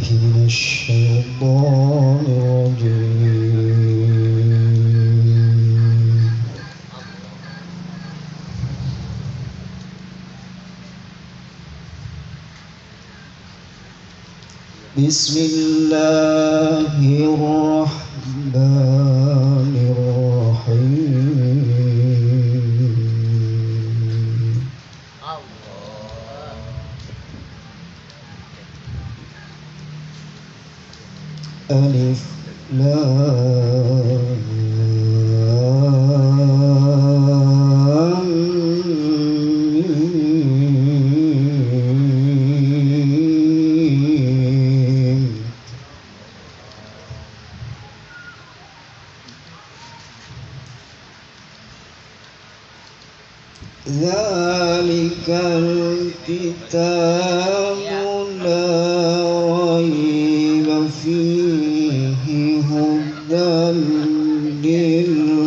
بالله من الشيطان الرجيم. بسم الله الرحمن الرحيم. ألف لام ميم. ذلك الكتاب لا ريب فيه هدى للمتقين.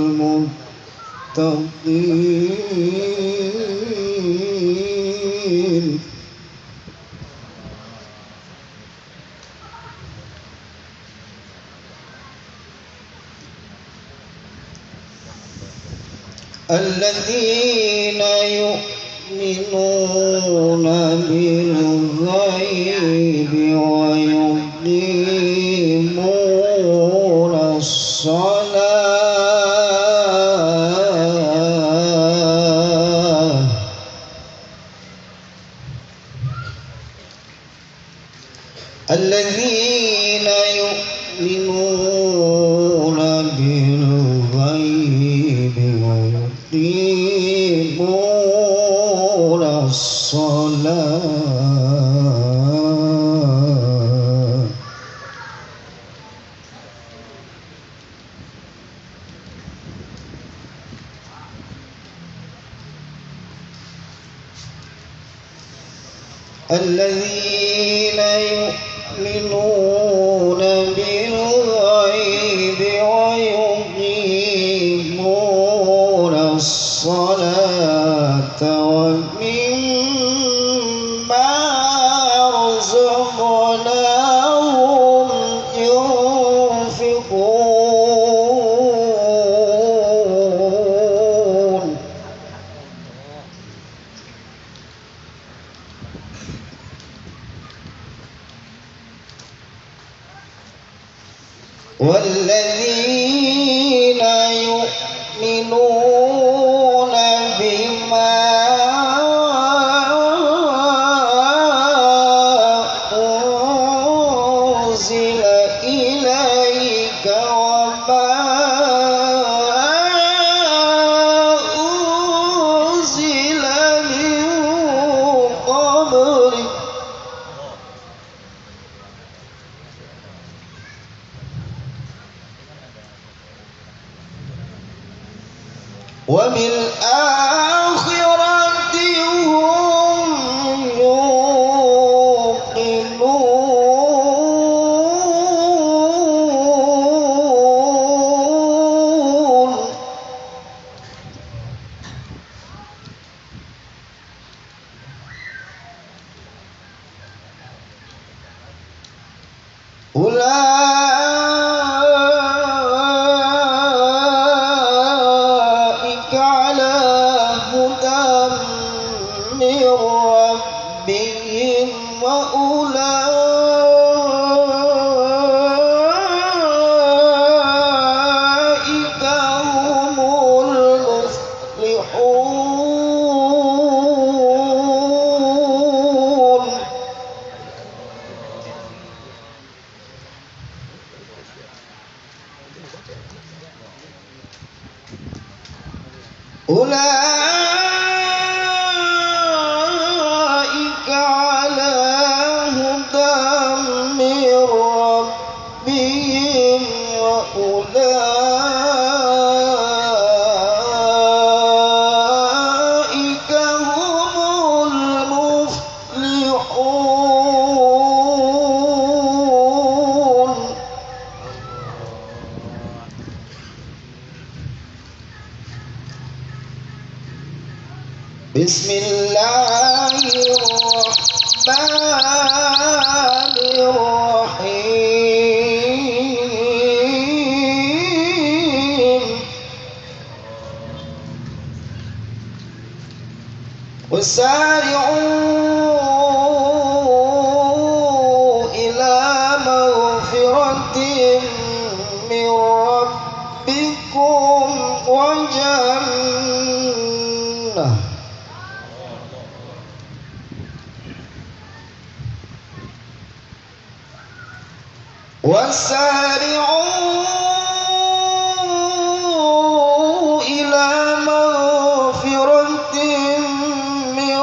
الذين يؤمنون بالغيب ويقيمون الصلاة. الذين يؤمنون بالغيب ويقيمون الصلاة. الذين يؤمنون بالغيب ويقيمون الصلاة ومما رزقناهم ينفقون. والذين يؤمنون بما أنزل إليك وما أنزل من قبلك وبالآخرة هم يوقنون. أولئك على هدى من ربهم وأولئك هم المفلحون. أولئك على هدى من ربهم وأولئك هم المفلحون. بسم الله الرحمن الرحيم. وسارعوا إلى مغفرة من ربكم وجنة وسارعوا إلى مغفرة من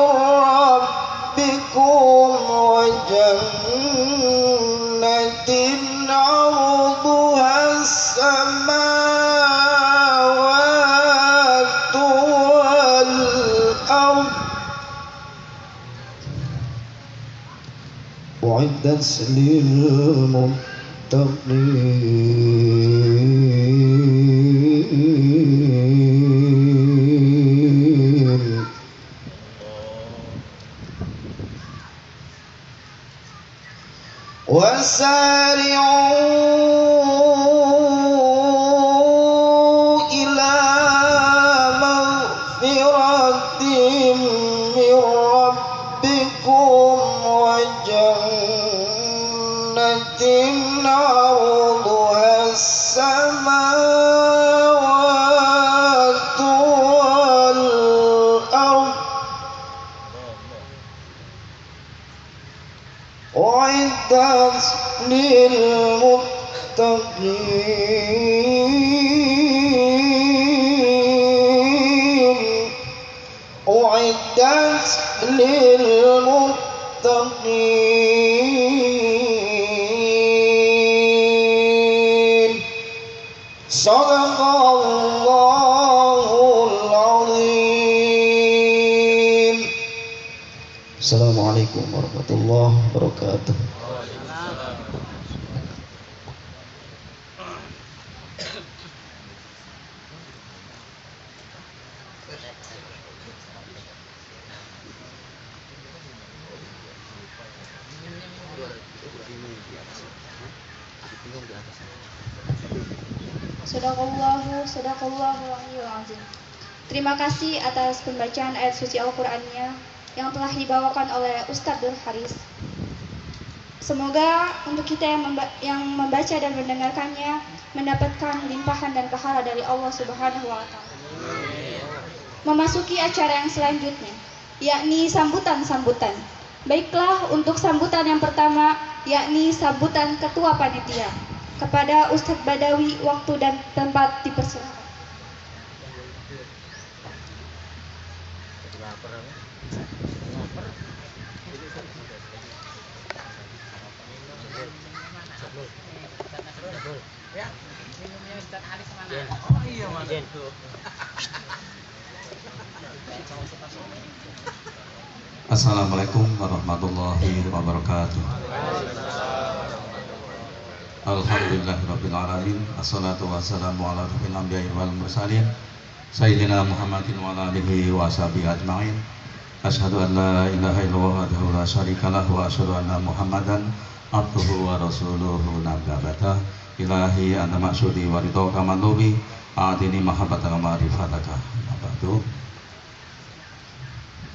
ربكم وجنة عرضها السماوات والأرض أعدت للمتقين وسارعوا إلى مغفرة من ربكم وجنة عرضها السماوات والأرض أعدت للمتقين أعدت للمتقين صدق الله العظيم. Assalamualaikum warahmatullahi wabarakatuh. Sadaqallahu aliyul azim. Terima kasih atas pembacaan ayat suci Al-Qur'annya yang telah dibawakan oleh Ustadz Abdul Haris. Semoga untuk kita yang membaca dan mendengarkannya mendapatkan limpahan dan pahala dari Allah Subhanahu wa taala. Memasuki acara yang selanjutnya, yakni sambutan-sambutan. Baiklah, untuk sambutan yang pertama yakni sambutan ketua panitia. Kepada Ustadz Badawi, waktu dan tempat dipersilakan. Assalamualaikum warahmatullahi wabarakatuh. Alhamdulillahirabbil alamin. Assalatu wassalamu ala asyrofil anbiya'i wal mursalin sayyidina Muhammadin wa ala alihi wa sahbihi ajma'in. Asyhadu an la ilaha illallah wahdahu la syarikalah wa asyhadu anna Muhammadan abduhu wa rasuluhu nabiyata. Ilahi anta maksudi wa ridhaka manubi atini mahabbataka ma'rifataka. Abadu.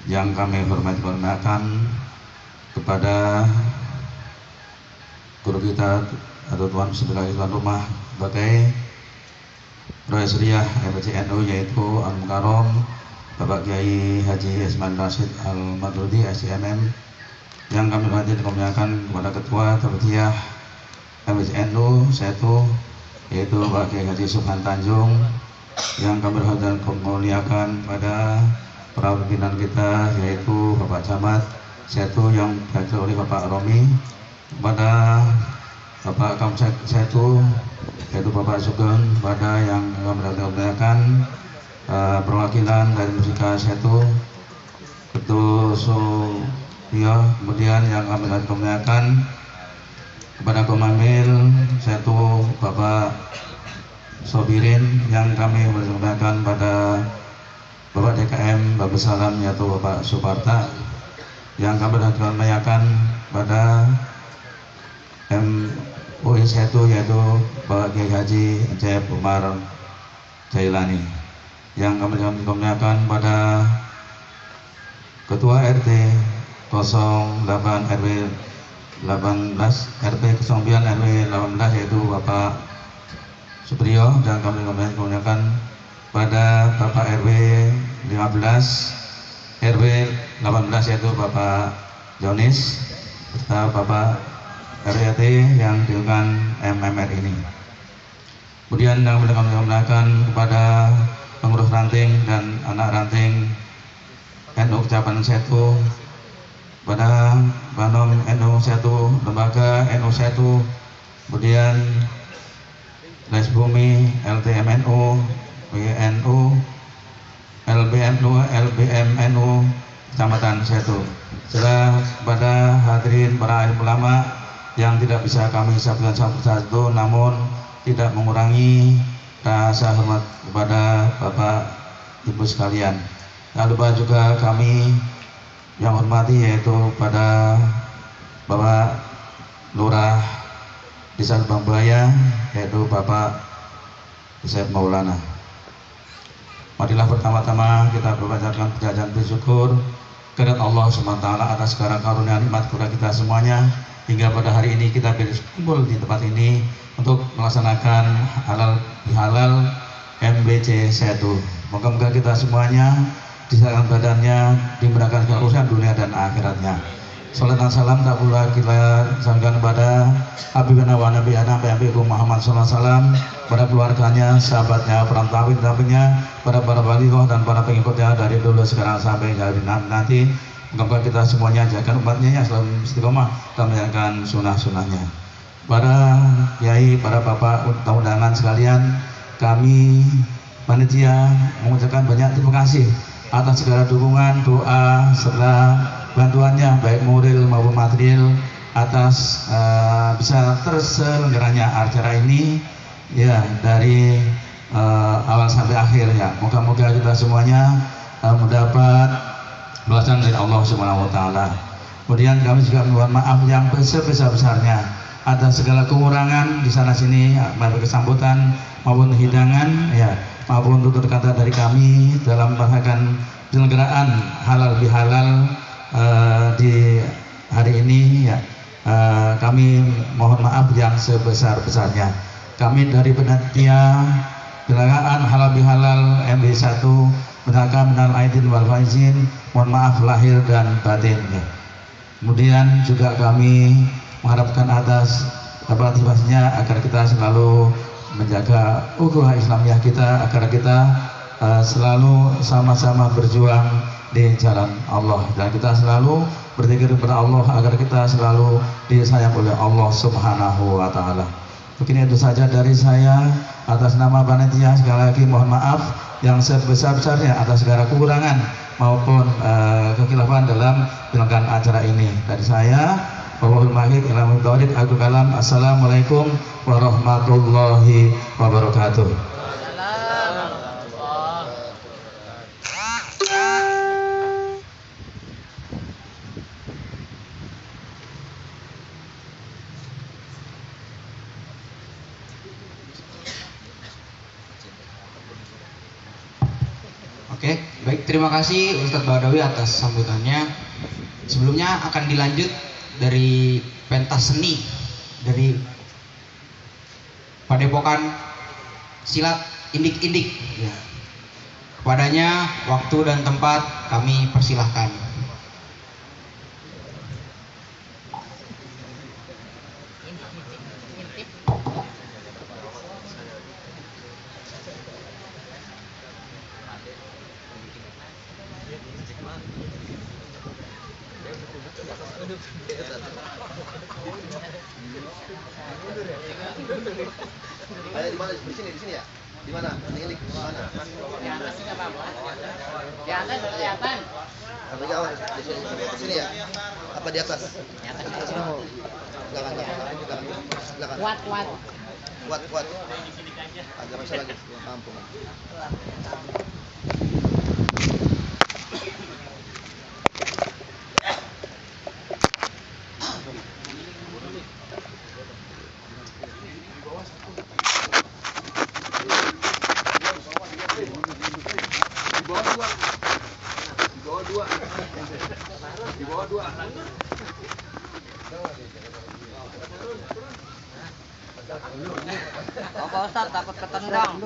Yang kami hormati kepada guru kita atau Tuan sebagai tuan rumah sebagai Royasriyah MPCNU yaitu Al-Mukarram Bapak Kiai Haji Isman Rashid Al-Madrudi SCMM, yang kami hormati dikomunikasikan kepada Ketua Tertiyah MPCNU Setu yaitu Bapak Kiai Haji Subhan Tanjung, yang kami hormati dan memuliakan pada para pimpinan kita yaitu Bapak Camat Setu yang diwakili oleh Bapak Romi, kepada Bapak Kamsek Setu yaitu Bapak Sugeng, pada yang kami muliakan perwakilan dari Musika Setu Ketua Suyo, kemudian yang kami muliakan kepada Komamil Setu Bapak Sobirin, yang kami muliakan pada Bapak DKM Bapak Salam yaitu Bapak Suparta, yang kami muliakan pada MUI Setu yaitu Bapak Kiai Haji Jaya Umar Jailani, yang kami muliakan pada Ketua RT 08 RW 18 RT 09 RW 18 yaitu Bapak Supriyo, dan kami kemudian pada Bapak RW 15 RW 18 yaitu Bapak Jonis serta Bapak RYT yang dengan MMR ini. Kemudian kami menggunakan kepada pengurus ranting dan anak ranting NU Kecamatan Setu, pada Banom NU Setu, lembaga NU Setu, kemudian Les Bumi, LTMNU, WNU, LBMNU, LBMNU Kecamatan Setu. Setelah pada hadirin para alim ulama yang tidak bisa kami sampaikan satu-satu, namun tidak mengurangi rasa hormat kepada Bapak Ibu sekalian. Tak lupa juga kami yang hormati yaitu pada Bapak Lurah Desa Bambaya yaitu Bapak Yusuf Maulana. Marilah pertama-tama kita berbacakan pujian bersyukur kepada Allah SWT atas segala karunia nikmat kepada kita semuanya, hingga pada hari ini kita berkumpul di tempat ini untuk melaksanakan halal MBC Setu. Moga-moga kita semuanya diselamatkan badannya, dimudahkan urusan dunia dan akhiratnya. Salat dan salam tak pula kita sampaikan kepada Habibana wa Nabiyana Muhammad SAW, pada keluarganya, sahabatnya, perantauan-perantauannya, pada para balighah dan para pengikutnya dari dulu sekarang sampai hari nanti. Moga kita semuanya jaga umatnya yang selalu istiqomah dan menjalankan sunnah-sunnahnya. Para kiai, para bapak undangan sekalian, kami panitia mengucapkan banyak terima kasih atas segala dukungan, doa, serta bantuannya baik moral maupun material atas bisa terselenggaranya acara ini ya dari awal sampai akhir ya. Moga-moga kita semuanya mendapat balasan dari Allah Subhanahu wa taala. Kemudian kami juga mohon maaf yang sebesar-besarnya atas segala kekurangan di sana sini, baik kesambutan maupun hidangan ya, maupun tutur kata dari kami dalam melaksanakan penyelenggaraan halal bihalal di hari ini ya. Kami mohon maaf yang sebesar-besarnya. Kami dari panitia penyelenggaraan halal bihalal MB1 menyampaikan minal aidin wal faizin, mohon maaf lahir dan batin ya. Kemudian juga kami mengharapkan atas partisipasinya agar kita selalu menjaga ukhuwah Islamiyah kita, agar kita selalu sama-sama berjuang di jalan Allah, dan kita selalu berzikir kepada Allah agar kita selalu disayang oleh Allah Subhanahu wa taala. Mungkin itu saja dari saya. Atas nama panitia sekali lagi mohon maaf yang sebesar-besarnya atas segala kekurangan maupun kekhilafan dalam penyelenggaraan acara ini. Dari saya, wallahul muwaffiq ila aqwamit thoriq. Aku kalam. Assalamualaikum warahmatullahi wabarakatuh. Oke, baik, terima kasih Ustadz Badawi atas sambutannya. Sebelumnya akan dilanjut dari pentas seni dari Padepokan Silat Indik-Indik ya. Kepadanya waktu dan tempat kami persilahkan. Di mana? Di sini ya? Di mana? Ini di mana? Di atas nggak apa-apa. Di atas kelihatan. Apa jauh? Di sini ya? Apa di atas? Di atas. Belakang. Kuat. Kuat. Agak masuk lagi. Kampung. Di bawah dua. Oh, Pak Ustadz takut ketendang.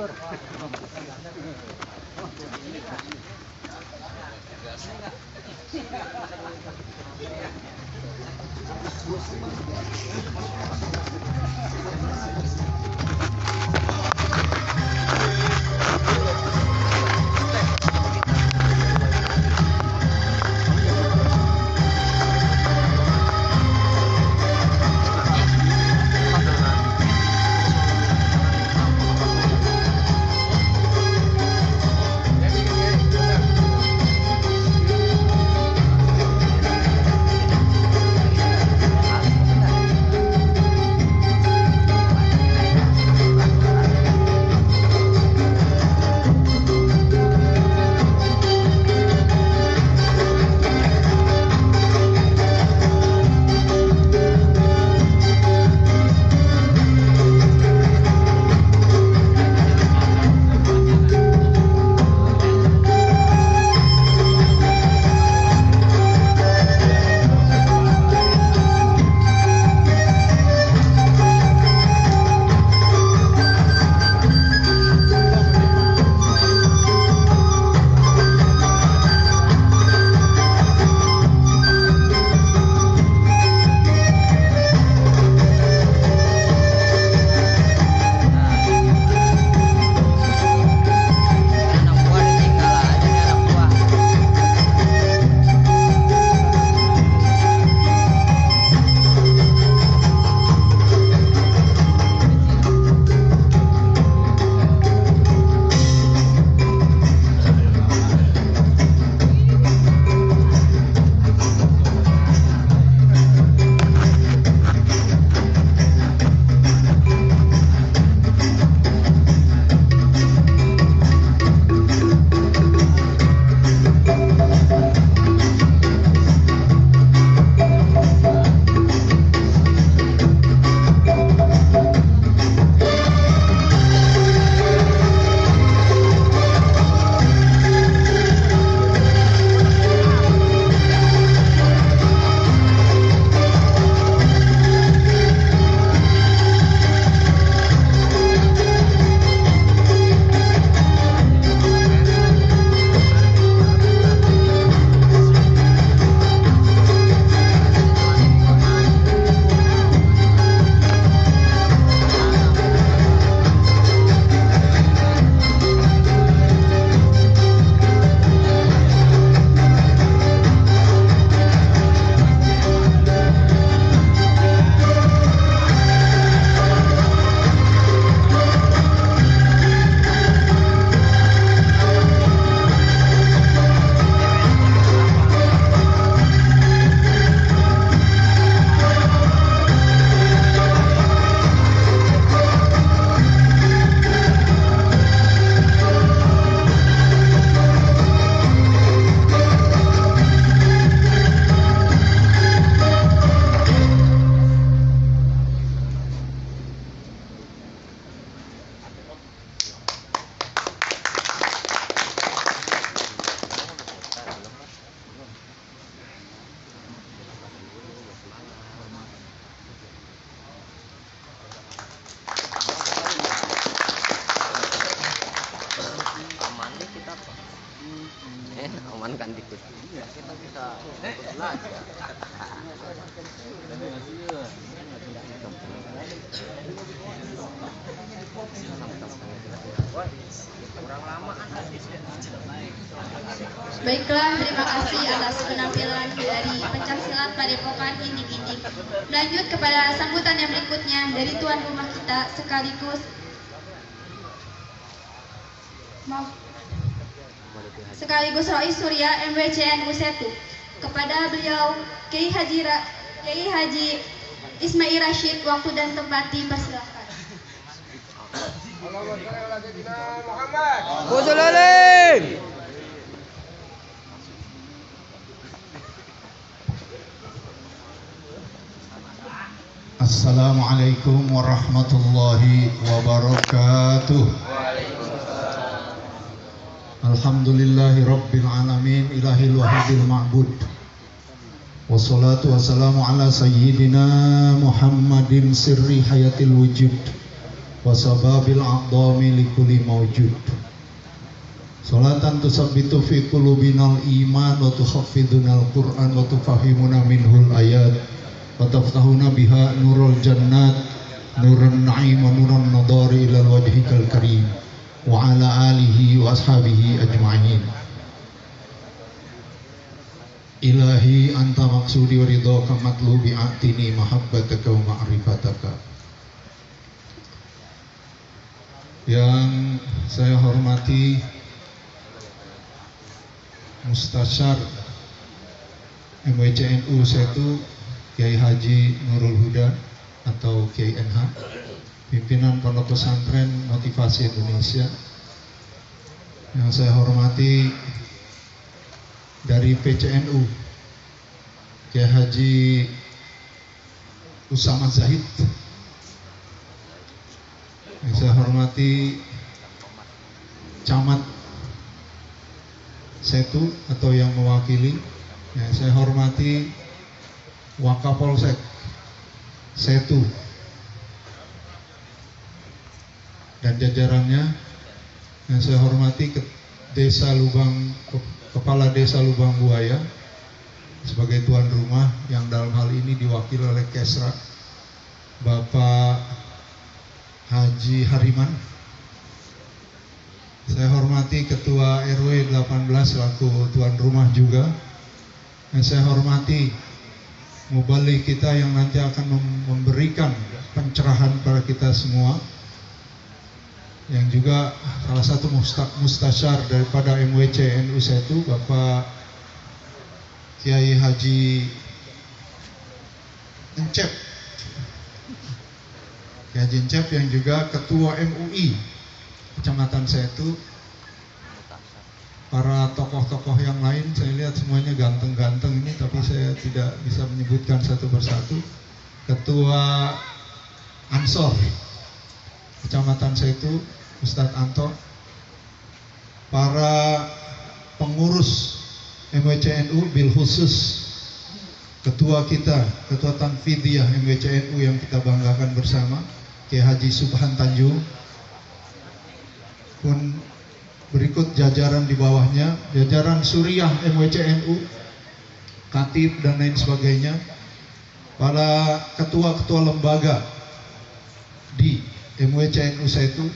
amankan dikit. Kita bisa belajar. Baiklah, terima kasih atas penampilan dari pencaksilat Padepokan Indik-Indik. Lanjut kepada sambutan yang berikutnya dari tuan rumah kita sekaligus Rois Surya MWCNU Setu. Kepada beliau Kiai Haji Ismail Rashid, waktu dan tempat dipersilakan. Assalamualaikum warahmatullahi wabarakatuh. Alhamdulillahi rabbil alamin, ilahil wahidil ma'bud. Wassalatu wassalamu ala sayyidina Muhammadin sirri hayatil wujud wa sababil a'dami likulli mawjud. Salatan tusabbitu fi qulubinal iman wa tukhaffidunal Qur'an wa tufahimuna minhul ayat wa taftahuna biha nurul jannat nuran na'im wa nuran nadari ilal wajhikal karim wa ala alihi wa ashabihi ajma'in. Ilahi anta maksudi wa ridhaka matlubi atini mahabbataka wa ma'rifataka. Yang saya hormati Mustasyar MWCNU Setu Kiai Haji Nurul Huda atau Kiai NH, pimpinan Pondok Pesantren Motivasi Indonesia. Yang saya hormati dari PCNU Kiai Haji Usama Zahid. Yang saya hormati Camat Setu atau yang mewakili. Yang saya hormati Wakapolsek Setu dan jajarannya. Yang saya hormati Kepala Desa Lubang Buaya sebagai tuan rumah, yang dalam hal ini diwakili oleh Kesra Bapak Haji Hariman. Saya hormati Ketua RW 18 selaku tuan rumah juga. Dan saya hormati mubalik kita yang nanti akan memberikan pencerahan pada kita semua, yang juga salah satu mustasyar daripada MWCNU Setu, Bapak Kiai Haji Encep, Kiai Haji Encep, yang juga Ketua MUI Kecamatan Setu. Para tokoh-tokoh yang lain saya lihat semuanya ganteng-ganteng ini, tapi saya tidak bisa menyebutkan satu persatu. Ketua Ansor Kecamatan Setu Ustadz Anto, para pengurus MWCNU bil khusus ketua kita, Ketua Tanfidiyah MWCNU yang kita banggakan bersama, Kiai Haji Subhan Tanjung, pun berikut jajaran di bawahnya, jajaran Suriah MWCNU, Katib dan lain sebagainya, para ketua-ketua lembaga di MWCNU Setu,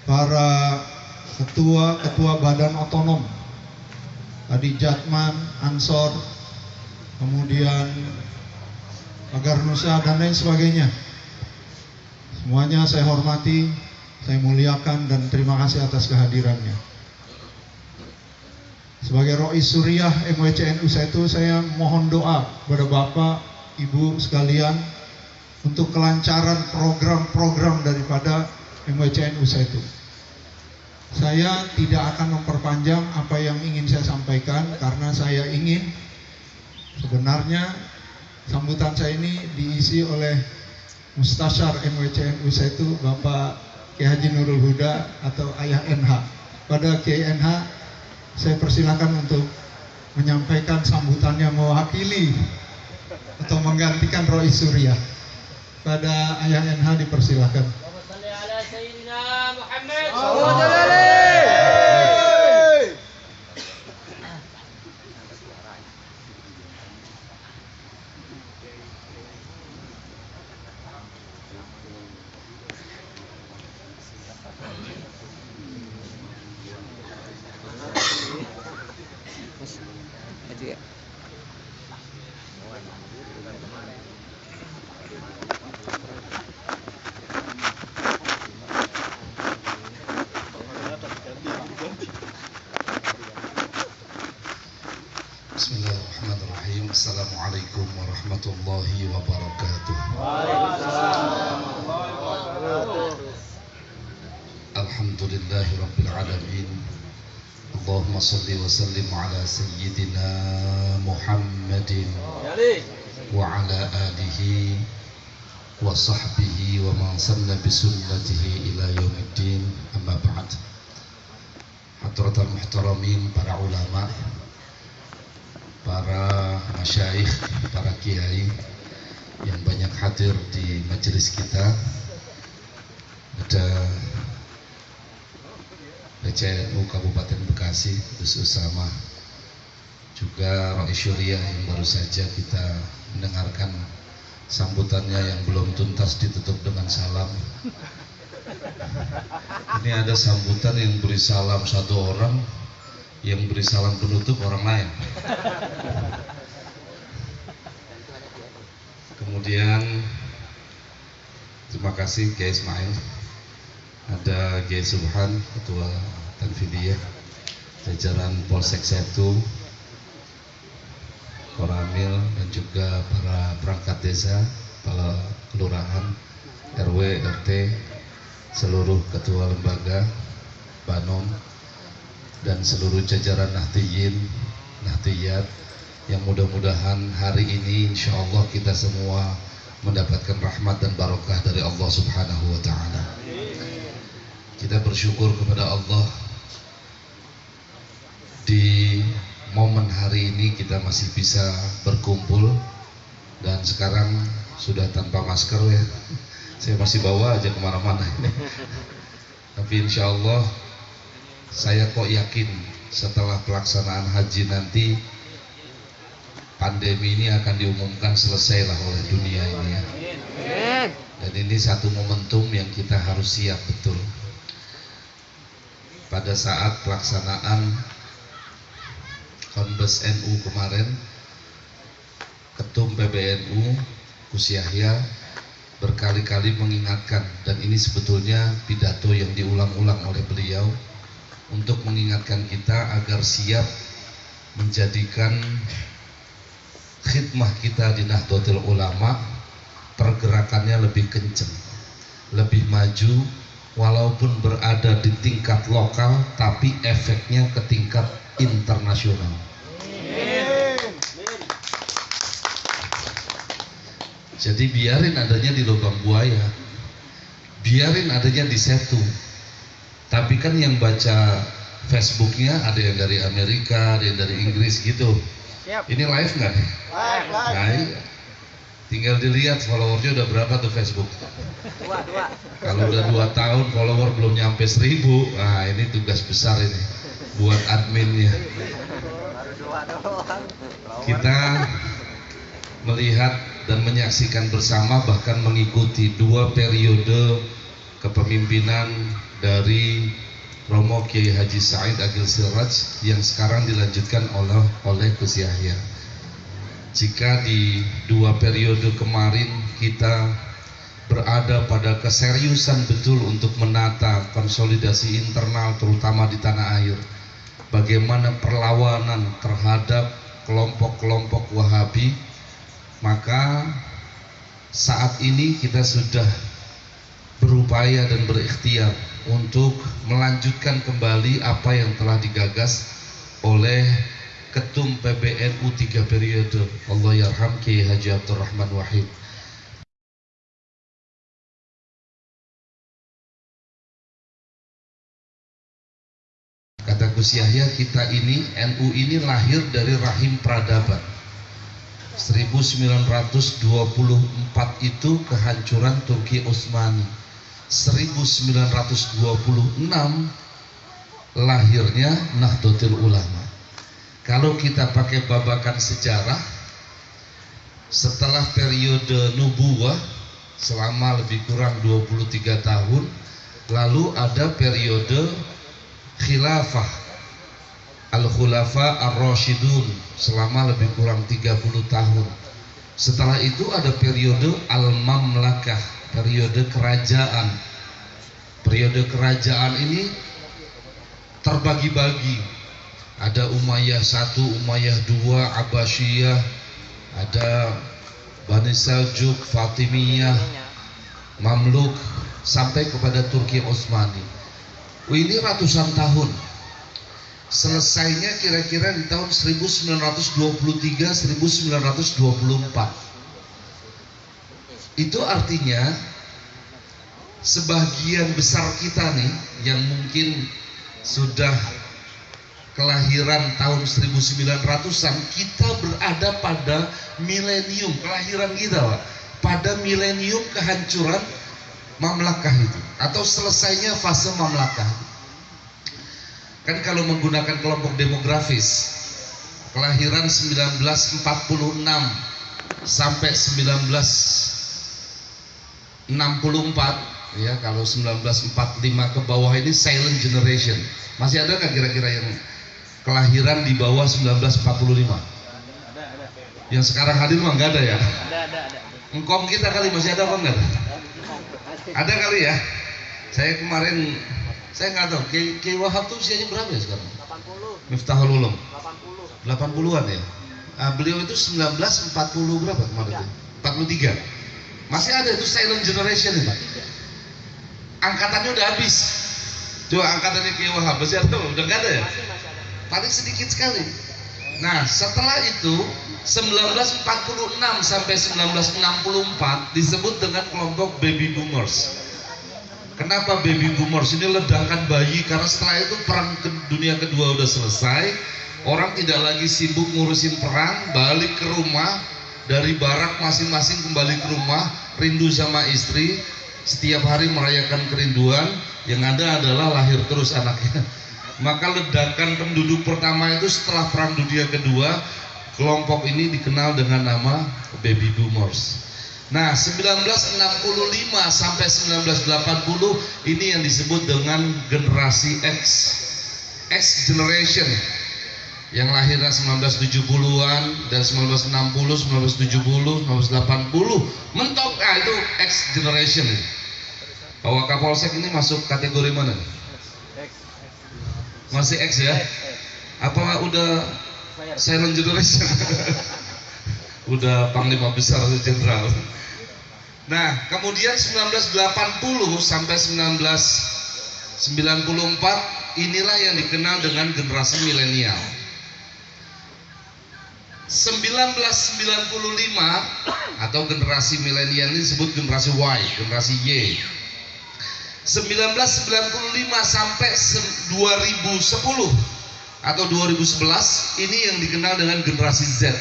para ketua-ketua badan otonom, tadi Jatman, Ansor, kemudian Pagar Nusa dan lain sebagainya. Semuanya saya hormati, saya muliakan dan terima kasih atas kehadirannya. Sebagai Rois Suriah MWCNU Setu, saya mohon doa kepada Bapak, Ibu sekalian untuk kelancaran program-program daripada MWCNU Setu. Saya tidak akan memperpanjang apa yang ingin saya sampaikan, karena saya ingin sebenarnya sambutan saya ini diisi oleh Mustasyar MWCNU Setu, Bapak Kiai Haji Nurul Huda atau Ayah NH. Pada Kiai NH saya persilakan untuk menyampaikan sambutannya mewakili atau menggantikan Rois Suriah. Pada Ayah NH dipersilakan. Bismillahirrahmanirrahim. Assalamualaikum warahmatullahi wabarakatuh. Alhamdulillahi rabbil alamin. Allahumma salli wa sallim ala sayyidina Muhammadin wa ala alihi wa sahbihi wa man sanna bi sunnatihi ila yaumiddin. Amma ba'd. Hadratul muhtaramin, para ulama, para masyayikh, para kiai yang banyak hadir di majelis kita. Ada PCNU Kabupaten Bekasi, Gus Usama, juga Rais Syuriah yang baru saja kita mendengarkan sambutannya yang belum tuntas ditutup dengan salam. Ini ada sambutan yang beri salam satu orang, yang beri salam penutup orang lain. Kemudian terima kasih Kiai Ismail, ada Kiai Subhan, Ketua Tanfidiyah, jajaran Polsek 1, Koramil, dan juga para perangkat desa, para kelurahan, RW, RT, seluruh ketua lembaga, Banom, dan seluruh jajaran Nahdiyin, Nahdiyat, yang mudah-mudahan hari ini insya Allah kita semua mendapatkan rahmat dan barokah dari Allah Subhanahu wa Ta'ala. Kita bersyukur kepada Allah di momen hari ini kita masih bisa berkumpul, dan sekarang sudah tanpa masker ya. Saya masih bawa aja kemana-mana. Tapi insya Allah saya kok yakin setelah pelaksanaan haji nanti pandemi ini akan diumumkan selesai lah oleh dunia ini ya. Dan ini satu momentum yang kita harus siap betul. Pada saat pelaksanaan Konbes NU kemarin, Ketum PBNU Gus Yahya berkali-kali mengingatkan, dan ini sebetulnya pidato yang diulang-ulang oleh beliau untuk mengingatkan kita agar siap menjadikan khidmah kita di Nahdlatul Ulama pergerakannya lebih kencang, lebih maju, walaupun berada di tingkat lokal tapi efeknya ke tingkat internasional. Jadi biarin adanya di lubang buaya, biarin adanya di Setu, tapi kan yang baca Facebooknya ada yang dari Amerika, ada yang dari Inggris gitu. Ini live nggak nih? Live. Nah, iya. Tinggal dilihat followersnya udah berapa tuh Facebook. Kalau udah 2 tahun follower belum nyampe 1000, nah ini tugas besar ini buat adminnya. Kita melihat dan menyaksikan bersama, bahkan mengikuti 2 periode kepemimpinan dari Romo Kiai Haji Said Agil Siraj yang sekarang dilanjutkan oleh Gus Yahya. Jika di 2 periode kemarin kita berada pada keseriusan betul untuk menata konsolidasi internal terutama di tanah air, bagaimana perlawanan terhadap kelompok-kelompok Wahabi, maka saat ini kita sudah berupaya dan berikhtiar untuk melanjutkan kembali apa yang telah digagas oleh Ketum PBNU 3 periode, Allah yarham Kiai Haji Abdurrahman Wahid. Kata Gus Yahya, kita ini, NU ini lahir dari rahim peradaban. 1924 itu kehancuran Turki Utsmani. 1926 lahirnya Nahdlatul Ulama. Kalau kita pakai babakan sejarah, setelah periode nubuwah selama lebih kurang 23 tahun, lalu ada periode khilafah Al-Khulafa Ar-Rasyidun selama lebih kurang 30 tahun. Setelah itu ada periode Al-Mamlakah, periode kerajaan. Periode kerajaan ini terbagi-bagi. Ada Umayyah 1, Umayyah 2, Abbasiyah, ada Bani Seljuk, Fatimiyah, Mamluk, sampai kepada Turki Utsmani. Ini ratusan tahun. Selesainya kira-kira di tahun 1923-1924. Itu artinya sebagian besar kita nih yang mungkin sudah kelahiran tahun 1900-an, kita berada pada milenium kelahiran kita, Pak. Pada milenium kehancuran mamlakah itu, atau selesainya fase mamlakah. Kan kalau menggunakan kelompok demografis, kelahiran 1946 sampai 1964, ya, kalau 1945 ke bawah ini silent generation. Masih ada nggak kira-kira yang kelahiran di bawah 1945? Yang sekarang hadir mah nggak ada ya? Ada. Engkong kita kali masih ada apa enggak? Ada kali ya. Saya kemarin, saya nggak tahu Kiai Wahab tuh usianya berapa ya sekarang? 80. Miftahul Ulum 80. 80-an ya. Beliau itu 1940 berapa kemarin itu? 43. Masih ada itu silent generation itu. Angkatannya udah habis. Coba angkatannya Kiai Wahab masih ada, udah nggak ada ya? Masih ada. Paling sedikit sekali. Nah, setelah itu 1946 sampai 1964 disebut dengan kelompok baby boomers. Kenapa baby boomers? Ini ledakan bayi, karena setelah itu perang dunia kedua udah selesai, orang tidak lagi sibuk ngurusin perang, balik ke rumah, dari barak masing-masing kembali ke rumah, rindu sama istri, setiap hari merayakan kerinduan, yang ada adalah lahir terus anaknya. Maka ledakan penduduk pertama itu setelah perang dunia kedua, kelompok ini dikenal dengan nama baby boomers. Nah, 1965 sampai 1980 ini yang disebut dengan generasi X generation, yang lahirnya 1970-an dan 1960, 1970, 1980 mentok. Itu X generation. Pak Kapolsek ini masuk kategori mana? Masih X ya? Apa udah silent generation? Udah panglima besar atau jenderal. Nah, kemudian 1980 sampai 1994 inilah yang dikenal dengan generasi milenial. 1995 atau generasi milenial ini disebut generasi Y, generasi Y. 1995 sampai 2010 atau 2011 ini yang dikenal dengan generasi Z.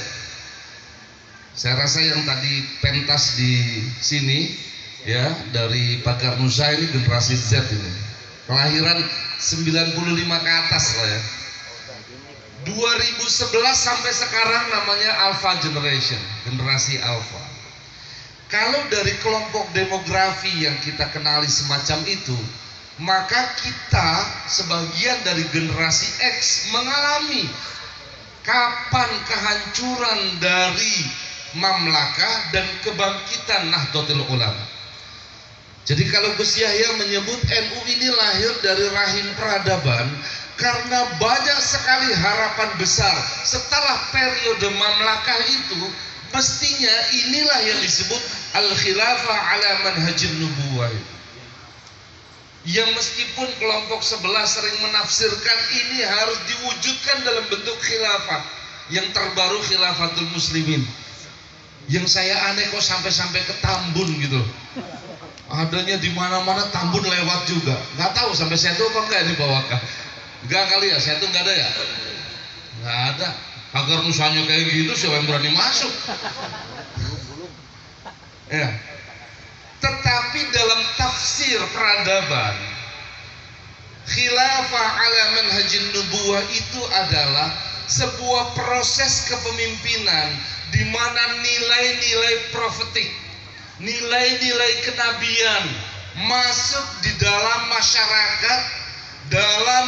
Saya rasa yang tadi pentas di sini ya, dari Pakar Nusa ini generasi Z ini. Kelahiran 95 ke atas lah ya. 2011 sampai sekarang namanya Alpha Generation, generasi Alpha. Kalau dari kelompok demografi yang kita kenali semacam itu, maka kita sebagian dari generasi X mengalami kapan kehancuran dari mamlakah dan kebangkitan Nahdlatul Ulama. Jadi kalau Gus Yahya menyebut NU ini lahir dari rahim peradaban, karena banyak sekali harapan besar setelah periode mamlakah itu, mestinya inilah yang disebut al-khilafah ala manhajin nubuwah. Yang meskipun kelompok sebelah sering menafsirkan ini harus diwujudkan dalam bentuk khilafah, yang terbaru khilafatul muslimin. Yang saya aneh kok sampai ke Tambun gitu. Adanya di mana-mana, Tambun lewat juga. Nggak tahu sampai saya tuh apa enggak ini bawakah? Enggak kali ya, saya tuh nggak ada ya? Nggak ada. Agar Nusanya kayak gitu, siapa yang berani masuk? Ya. Tetapi dalam tafsir peradaban, khilafah ala manhajin nubuwah itu adalah sebuah proses kepemimpinan di mana nilai-nilai profetik, nilai-nilai kenabian masuk di dalam masyarakat, dalam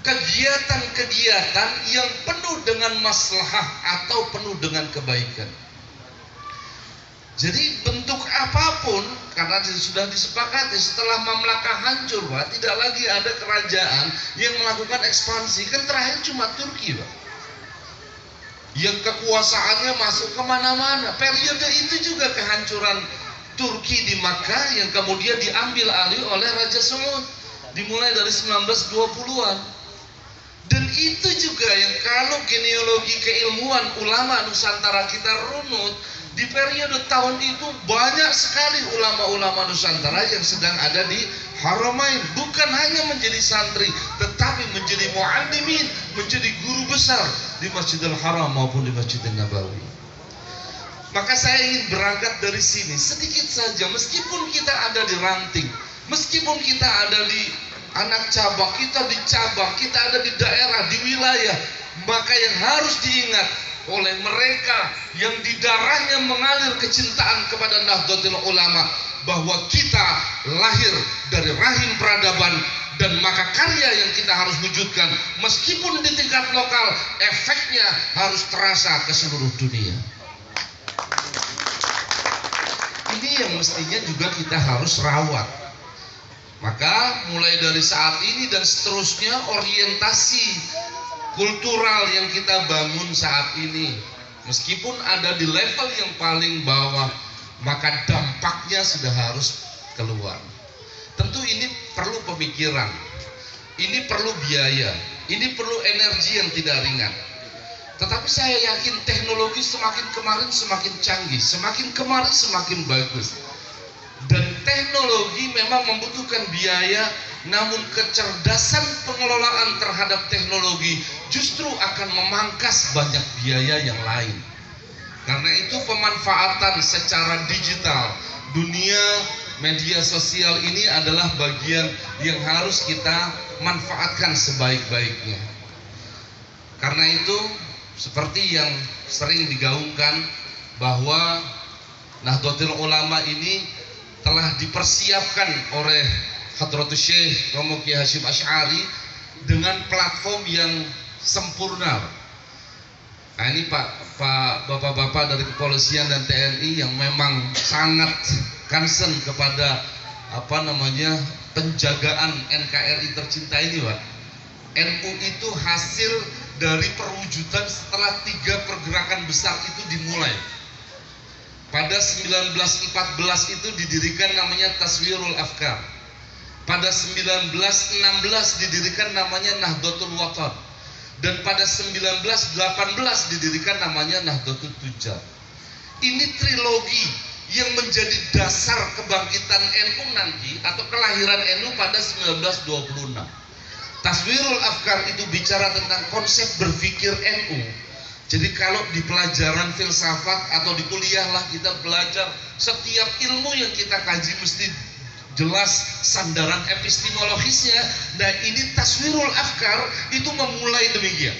kegiatan-kegiatan yang penuh dengan maslahah atau penuh dengan kebaikan. Jadi bentuk apapun, karena sudah disepakati setelah mamlakah hancur, Pak, tidak lagi ada kerajaan yang melakukan ekspansi. Kan terakhir cuma Turki, Pak, yang kekuasaannya masuk kemana-mana. Periode itu juga kehancuran Turki di Makkah yang kemudian diambil alih oleh Raja Saud, dimulai dari 1920-an. Dan itu juga yang kalau genealogi keilmuan ulama Nusantara kita runut, Di periode tahun itu banyak sekali ulama-ulama Nusantara yang sedang ada di Haramain, bukan hanya menjadi santri tetapi menjadi muallimin, menjadi guru besar di Masjidil Haram maupun di Masjidil Nabawi. Maka saya ingin berangkat dari sini sedikit saja, meskipun kita ada di ranting, meskipun kita ada di anak cabang, kita di cabang, kita ada di daerah, di wilayah, maka yang harus diingat oleh mereka yang di darahnya mengalir kecintaan kepada Nahdlatul Ulama, bahwa kita lahir dari rahim peradaban, dan maka karya yang kita harus wujudkan meskipun di tingkat lokal, efeknya harus terasa ke seluruh dunia. Ini yang mestinya juga kita harus rawat. Maka mulai dari saat ini dan seterusnya, orientasi kultural yang kita bangun saat ini, meskipun ada di level yang paling bawah, maka dampaknya sudah harus keluar. Tentu ini perlu pemikiran, ini perlu biaya, ini perlu energi yang tidak ringan. Tetapi saya yakin teknologi semakin kemarin semakin canggih, semakin kemarin semakin bagus. Dan teknologi memang membutuhkan biaya, namun kecerdasan pengelolaan terhadap teknologi justru akan memangkas banyak biaya yang lain. Karena itu pemanfaatan secara digital, dunia media sosial ini adalah bagian yang harus kita manfaatkan sebaik-baiknya. Karena itu seperti yang sering digaungkan bahwa Nahdlatul Ulama ini telah dipersiapkan oleh Hadratus Syekh Romo Kiai Hasyim Asy'ari dengan platform yang sempurna. Nah, ini bapak-bapak dari kepolisian dan TNI yang memang sangat concern kepada penjagaan NKRI tercinta ini, Pak. NU itu hasil dari perwujudan setelah 3 pergerakan besar itu dimulai. Pada 1914 itu didirikan namanya Taswirul Afkar. Pada 1916 didirikan namanya Nahdlatul Wathan. Dan pada 1918 didirikan namanya Nahdlatul Tujjar. Ini trilogi yang menjadi dasar kebangkitan NU nanti, atau kelahiran NU pada 1926. Taswirul Afkar itu bicara tentang konsep berpikir NU. Jadi kalau di pelajaran filsafat atau di kuliah lah kita belajar, setiap ilmu yang kita kaji mesti jelas sandaran epistemologisnya. Nah, ini Taswirul Afkar itu memulai demikian.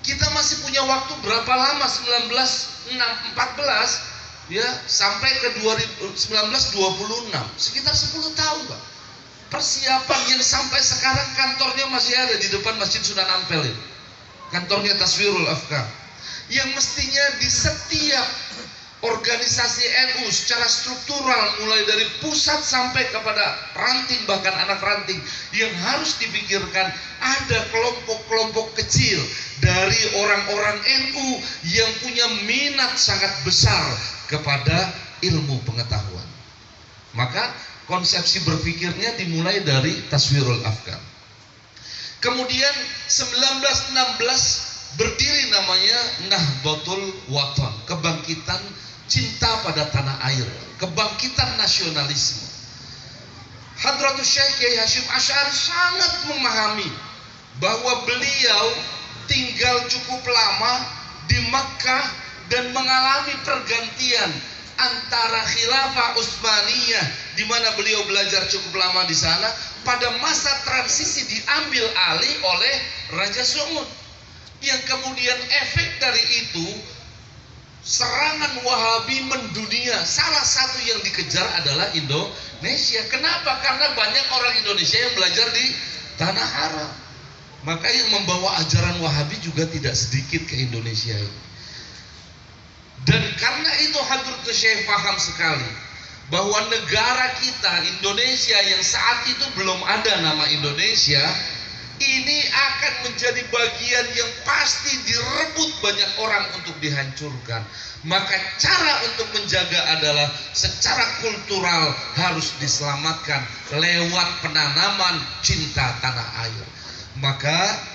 Kita masih punya waktu berapa lama? 1914 ya sampai ke 1926, sekitar 10 tahun, Pak. Persiapan yang sampai sekarang kantornya masih ada di depan Masjid Sunan Ampel ini. Kantornya Taswirul Afkar, yang mestinya di setiap organisasi NU secara struktural, mulai dari pusat sampai kepada ranting, bahkan anak ranting, yang harus dipikirkan ada kelompok-kelompok kecil dari orang-orang NU yang punya minat sangat besar kepada ilmu pengetahuan. Maka konsepsi berpikirnya dimulai dari Taswirul Afkar. Kemudian 1916 berdiri namanya Nahdlatul Wathan, kebangkitan cinta pada tanah air, kebangkitan nasionalisme. Hadratus Syekh Kiai Hasyim Asy'ari sangat memahami bahwa beliau tinggal cukup lama di Makkah dan mengalami pergantian antara khilafah Utsmaniyah, di mana beliau belajar cukup lama di sana, pada masa transisi diambil alih oleh Raja Saud, yang kemudian efek dari itu serangan Wahabi mendunia. Salah satu yang dikejar adalah Indonesia. Kenapa? Karena banyak orang Indonesia yang belajar di tanah Arab. Maka yang membawa ajaran Wahabi juga tidak sedikit ke Indonesia ini. Dan karena itu Hadratus Syekh paham sekali bahwa negara kita Indonesia yang saat itu belum ada nama Indonesia, ini akan menjadi bagian yang pasti direbut banyak orang untuk dihancurkan. Maka cara untuk menjaga adalah secara kultural harus diselamatkan lewat penanaman cinta tanah air. Maka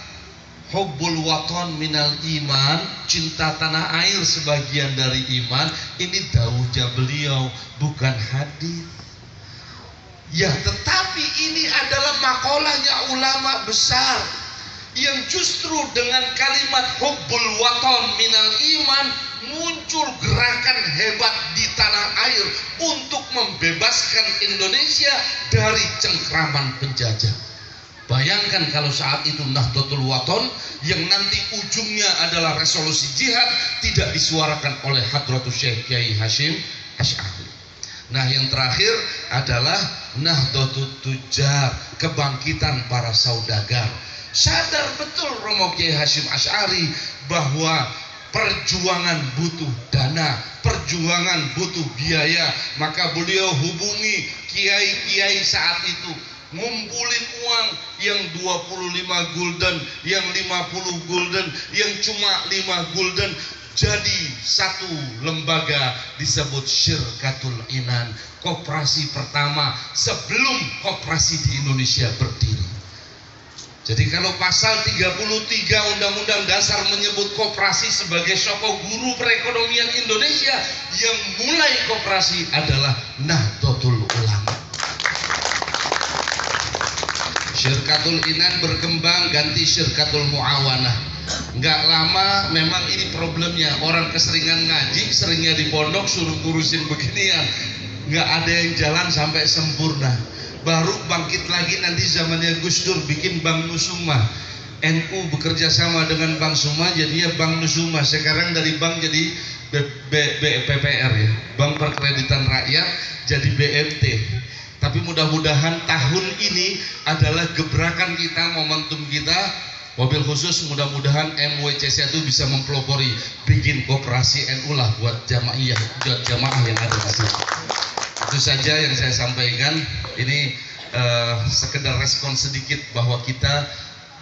Hubbul waton minal iman, cinta tanah air sebagian dari iman. Ini dawuhnya beliau, bukan hadis. Ya, tetapi ini adalah makolahnya ulama besar yang justru dengan kalimat hubbul waton minal iman muncul gerakan hebat di tanah air untuk membebaskan Indonesia dari cengkraman penjajah. Bayangkan kalau saat itu Nahdlatul Wathon yang nanti ujungnya adalah resolusi jihad tidak disuarakan oleh Hadratus Syekh Kiai Hasyim Asy'ari. Nah, yang terakhir adalah Nahdlatul Tujjar, kebangkitan para saudagar. Sadar betul Romo Kiai Hasyim Asy'ari bahwa perjuangan butuh dana, perjuangan butuh biaya, maka beliau hubungi kiai-kiai saat itu, ngumpulin uang yang 25 gulden, yang 50 gulden, yang cuma 5 gulden, jadi satu lembaga disebut Syirkatul Inan, koperasi pertama sebelum koperasi di Indonesia berdiri. Jadi kalau pasal 33 Undang-Undang Dasar menyebut koperasi sebagai sokong guru perekonomian Indonesia, yang mulai koperasi adalah Nahdlatul Ulama. Syirkatul Inan berkembang ganti Syirkatul Muawanah. Nggak lama memang ini problemnya, orang keseringan ngaji, seringnya di pondok, suruh ngurusin beginian, nggak ada yang jalan sampai sempurna. Baru bangkit lagi nanti zamannya Gus Dur bikin Bank Nusumah. NU bekerja sama dengan Bank Sumah, jadinya Bank Nusumah. Sekarang dari bank jadi BPR ya, Bank Perkreditan Rakyat, jadi BMT. Tapi mudah-mudahan tahun ini adalah gebrakan kita, momentum kita. Mobil khusus mudah-mudahan MWCC itu bisa mempelopori bikin koperasi NU lah buat jamaah yang ada di sini. Itu saja yang saya sampaikan. Ini sekedar respon sedikit bahwa kita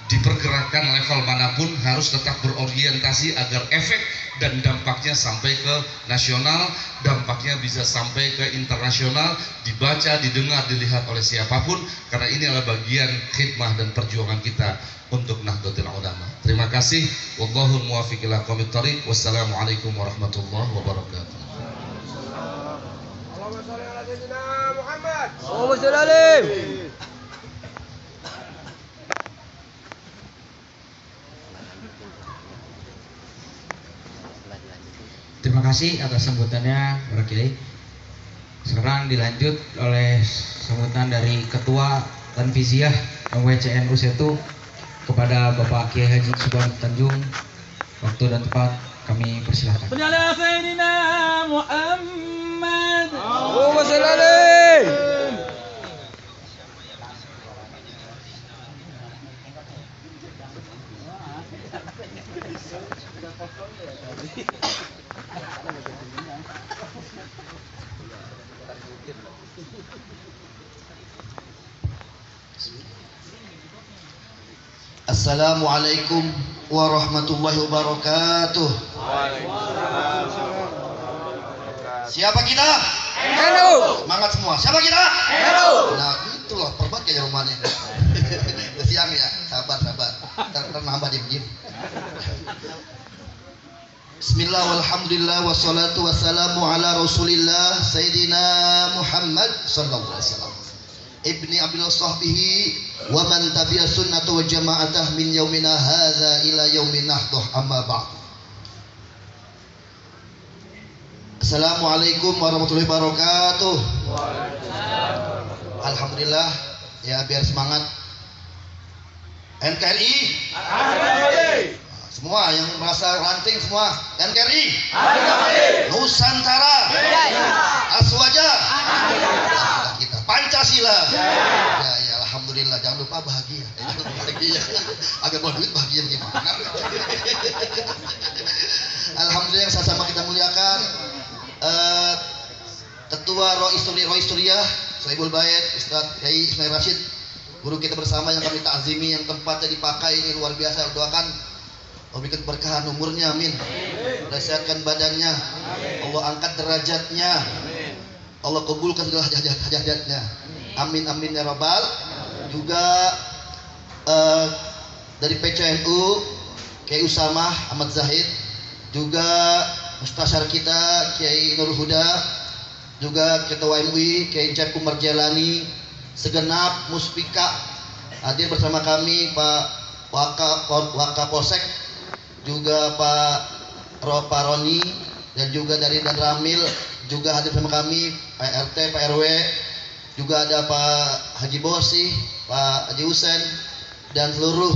di pergerakan level manapun harus tetap berorientasi agar efek dan dampaknya sampai ke nasional, dampaknya bisa sampai ke internasional, dibaca, didengar, dilihat oleh siapapun, karena ini adalah bagian khidmah dan perjuangan kita untuk Nahdlatul Ulama. Terima kasih. Wallahul muwaffiq ila aqwamit thoriq. Wassalamualaikum warahmatullahi wabarakatuh. Allahumma shalli ala sayyidina Muhammad. Allahumma shalli alaihi. Terima kasih atas sambutannya Para Kiai. Sekarang dilanjut oleh sambutan dari Ketua Tanfiziah MWCNU Setu kepada Bapak Kiai Haji Subhan Tanjung. Waktu dan tempat kami persilahkan. Ala sayyidina Muhammad. Allahumma shalli alaihi. Assalamualaikum warahmatullahi wabarakatuh. Siapa kita? Hello. Semangat semua. Siapa kita? Hello. Nah, itulah perbat kayak rumahnya. Siang ya, sabar. Ntar nambah diem. Bismillah walhamdulillah wassalatu wassalamu ala Rasulillah Sayyidina Muhammad sallallahu alaihi wasallam. Ibni Abdullah sahbihi wa man tabi'a sunnatu wa jama'atah min yaumina hadza ila yaumin nahduh amma ba'd. Assalamualaikum warahmatullahi wabarakatuh. Alhamdulillah ya, biar semangat. NKRI semua yang merasa ranting semua, NKRI Nusantara Aswaja kita Pancasila ya alhamdulillah, jangan lupa bahagia. Agar mau duit bahagia gimana? Alhamdulillah yang sama kita muliakan Ketua Rois Suriah Sohibul Bait Ustadz Kiai Ismail Rashid, guru kita bersama yang kami ta'zimi, yang tempatnya dipakai ini luar biasa. Doakan Allah berikan berkahan umurnya, amin. Allah sehatkan badannya, Allah angkat derajatnya, Allah kabulkan segala hajat-hajatnya, amin ya rabbal. Juga dari PCNU Kiai Usamah Ahmad Zahid, juga mustasyar kita Kiai Nurul Huda, juga Ketua MUI Kiai Cep Umar Jalani, segenap muspika hadir bersama kami, Pak Wakapolsek, juga Pak Roni, dan juga dari Dan Ramil juga hadir bersama kami, Pak RT, Pak RW, juga ada Pak Haji Bosi, Pak Haji Husen, dan seluruh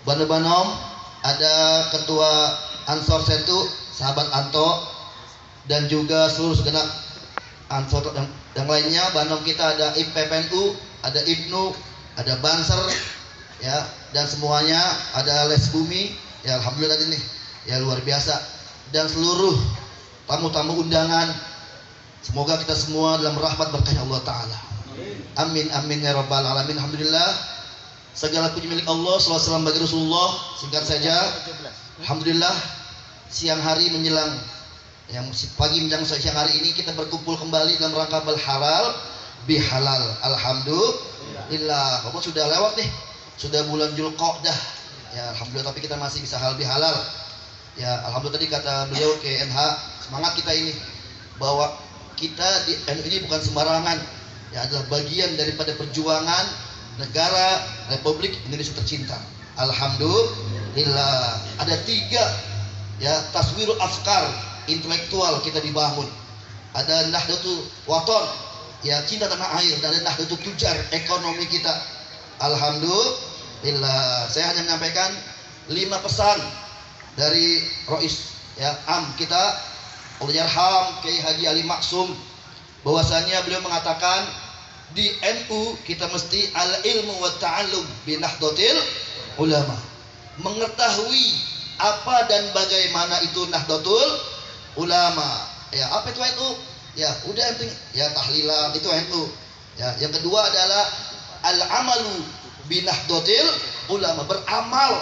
Banu-Banom, ada Ketua Ansor Setu, sahabat Anto, dan juga seluruh segenap Ansor yang lainnya. Banom kita ada IPPNU, ada Ibnu, ada Banser, ya, dan semuanya ada Les Bumi, ya alhamdulillah ini, ya luar biasa, dan seluruh tamu-tamu undangan. Semoga kita semua dalam rahmat berkahnya Allah Ta'ala. Amin amin ya rabbal alamin. Alhamdulillah, segala puji milik Allah, sallallahu alaihi wasallam bagi Rasulullah. Singkat saja, alhamdulillah siang hari menjelang, yang pagi menjelang siang hari ini kita berkumpul kembali dalam rangka berhalal bihalal. Alhamdulillah, Bapak sudah lewat nih, sudah bulan Zulqa'dah, ya alhamdulillah, tapi kita masih bisa halal bihalal. Ya alhamdulillah, tadi kata beliau ke NH, semangat kita ini bahwa kita di NU ini bukan sembarangan, ya adalah bagian daripada perjuangan negara Republik Indonesia tercinta. Alhamdulillah, ada 3 ya taswirul afkar intelektual kita dibangun. Ada Nahdlatul Wathon, ya cinta tanah air, dan ada Nahdlatul Tujar, ekonomi kita. Alhamdulillah, saya hanya menyampaikan 5 pesan dari Rois ya Am kita Allahyarham Kiai Haji Ali Maksum, bahwasanya beliau mengatakan di NU kita mesti al ilmu wa ta'allum bi Nahdlatul Ulama, mengetahui apa dan bagaimana itu Nahdlatul Ulama. Ya, apa itu NU? Ya, udah yang penting ya tahlilan itu NU. Ya, yang kedua adalah al-amalu bi Nahdlatul Ulama, beramal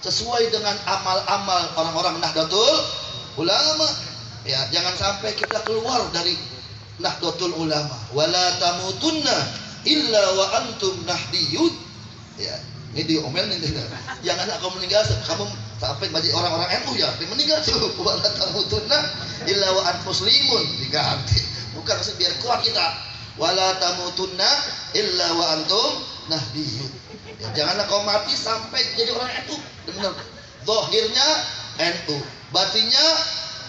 sesuai dengan amal-amal orang-orang Nahdlatul Ulama. Ya, jangan sampai kita keluar dari Nahdlatul Ulama. Wala tamutunna illa wa antum nahdiyun. Ya, ini diomelin ini. Jangan kamu meninggal kamu sampai bagi orang-orang NU ya, meninggal tuh. Wala tamutunna illa wa antum muslimun, diganti. Bukan maksud biar kuat kita. Wala tamutunna illa wa antum nahdiyun. Ya, janganlah kau mati sampai jadi orang NU. Benar. Zahirnya NU, batinnya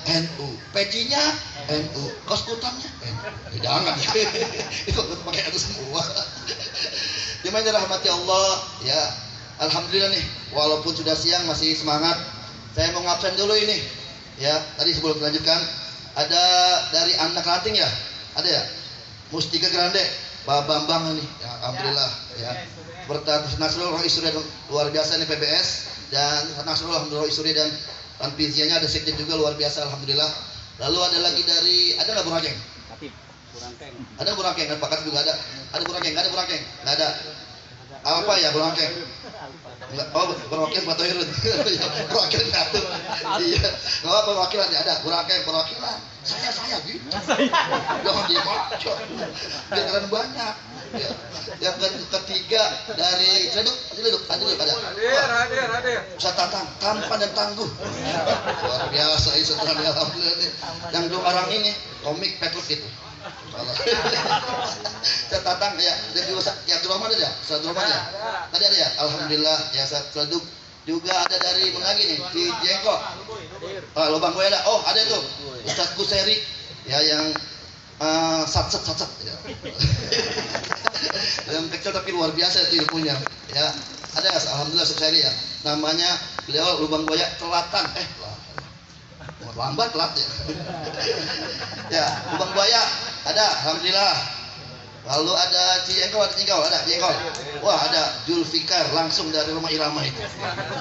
NU, pecinya NU, kos kutangnya NU. Jangan ya. Itu pakai NU semua. Gimana rahmati Allah ya. Alhamdulillah nih, walaupun sudah siang masih semangat. Saya mau ngabsen dulu ini. Ya, tadi sebelum dilanjutkan ada dari anak ranting ya. Ada ya? Mustika Grande, Pak Bambang ini. Ya, alhamdulillah ya. Berkat Nasrul Roh Isuri luar biasa nih PBS, dan Nasrul alhamdulillah Isuri dan Tanfizianya ada sekjen juga luar biasa alhamdulillah. Lalu ada lagi dari, ada nggak Burangkeng? Ada Burangkeng, dan Pakat juga ada. Ada Burangkeng, nggak ada Burangkeng? Nggak ada. Apa ya Burangkeng? Oh, perwakilan Pak Tohirun. Perwakilan satu. Iya. Nggak apa perwakilan ya ada. Burangkeng perwakilan. Saya gitu. Jangan dibaca. Biar kalian banyak. Ya. Yang ketiga dari Ciledug ada. Hadir. Ustaz Tatang, tampan dan tangguh. Luar biasa itu alhamdulillah nih. Yang dua orang ini komik Petrus gitu. Ustaz Tatang ya, dan juga ya Abdurrahman ada ya? Ustaz Abdurrahman ya? Tadi ada ya? Alhamdulillah ya, Ustaz Ciledug juga ada dari mana lagi nih? Di Jengkol. Lubang Buaya ada. Oh, ada tuh. Ustaz Kuseri ya yang sat ya. Yang kecil tapi luar biasa itu ilmunya ya. Ada alhamdulillah saya ya, namanya beliau Lubang Buaya Telatan lambat telat ya. Ya, Lubang Buaya ada alhamdulillah. Lalu ada Ciyengkol, ada Ciyengkol. Wah, ada Julfikar langsung dari rumah Irama itu.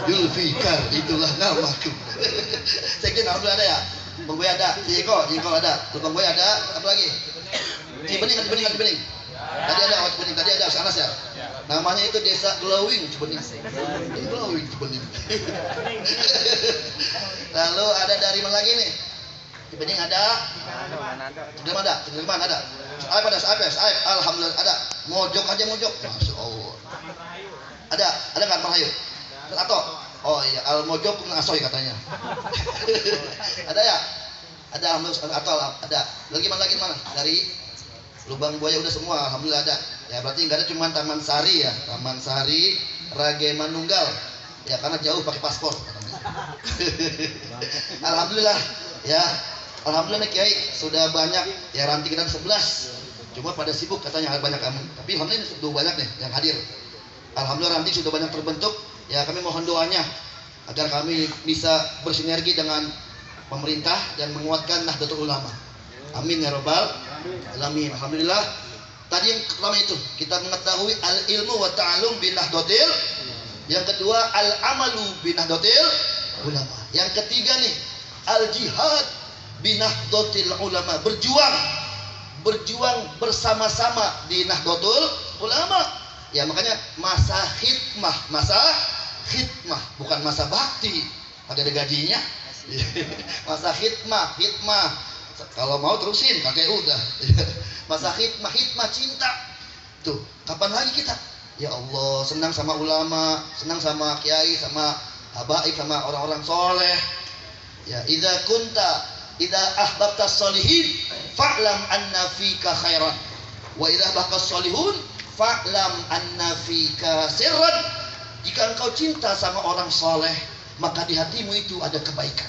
Julfikar itulah namaku. Saya kira alhamdulillah ada ya. Lubang Buaya ada, Ciyengkol ada, Lubang Buaya ada, apa lagi? Cibening. Tadi ada Cibening, tadi ada Sanas ya. Namanya itu Desa Glowing Cibening. Glowing Cibening. Lalu ada dari mana lagi nih? Cibening ada. Cileman ada. Aib, alhamdulillah ada. Mojok aja. Masya Allah. Ada nggak Parhayu? Atau Oh iya, al mojok asoy katanya. Ada ya? Ada atau ada. Lagi mana? Dari Lubang Buaya udah semua, alhamdulillah ada. Ya berarti nggak ada cuma Taman Sari ya, Taman Sari, Rage Manunggal. Ya karena jauh pakai paspor. Alhamdulillah ya. Alhamdulillah nih Kiai sudah banyak ya, ranting kita 11. Cuma pada sibuk katanya banyak kamu. Tapi alhamdulillah sudah banyak nih yang hadir. Alhamdulillah ranting sudah banyak terbentuk. Ya kami mohon doanya agar kami bisa bersinergi dengan pemerintah dan menguatkan Nahdlatul Ulama. Amin ya robbal alamin. Alhamdulillah. Tadi yang pertama itu kita mengetahui al ilmu wa ta'allum bin Nahdlatul. Yang kedua al amalu bin Nahdlatul Ulama. Yang ketiga nih al jihad bin Nahdlatul Ulama. Berjuang bersama-sama di Nahdlatul Ulama. Ya makanya masa khidmah bukan masa bakti, ada gajinya. Masa khidmah. Kalau mau terusin kakek udah. Masa khidmah cinta. Tuh, kapan lagi kita? Ya Allah, senang sama ulama, senang sama kiai, sama habaib, sama orang-orang soleh. Ya, idza ahbabta sholihin fa'lam anna fika khairan. Wa idza ahbabta sholihun fa'lam anna fika sirran. Jika engkau cinta sama orang soleh, maka di hatimu itu ada kebaikan.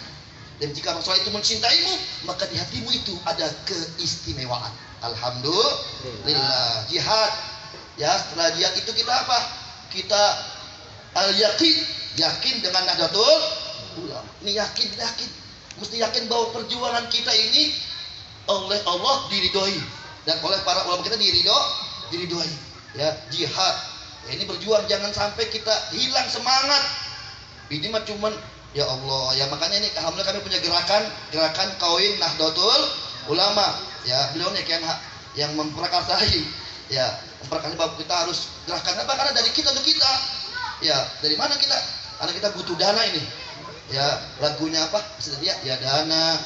Dan jika orang soleh itu mencintaimu, maka di hatimu itu ada keistimewaan. Alhamdulillah. Jihad. Ya, setelah jihad itu kita apa? Kita yakin dengan Nahdlatul Ulama. Ini yakin. Mesti yakin bahwa perjuangan kita ini oleh Allah diridhoi dan oleh para ulama kita diridhoi. Ya, jihad. Ya, ini berjuang, jangan sampai kita hilang semangat. Ini mah cuman ya Allah, ya makanya ini alhamdulillah kami punya gerakan Kawin Nahdlatul Ulama. Ya, beliau nih yang memprakarsai. Ya, memprakarsai bahwa kita harus gerakan apa? Karena dari kita untuk kita. Ya, dari mana kita? Karena kita butuh dana ini. Ya, lagunya apa? Ya dana.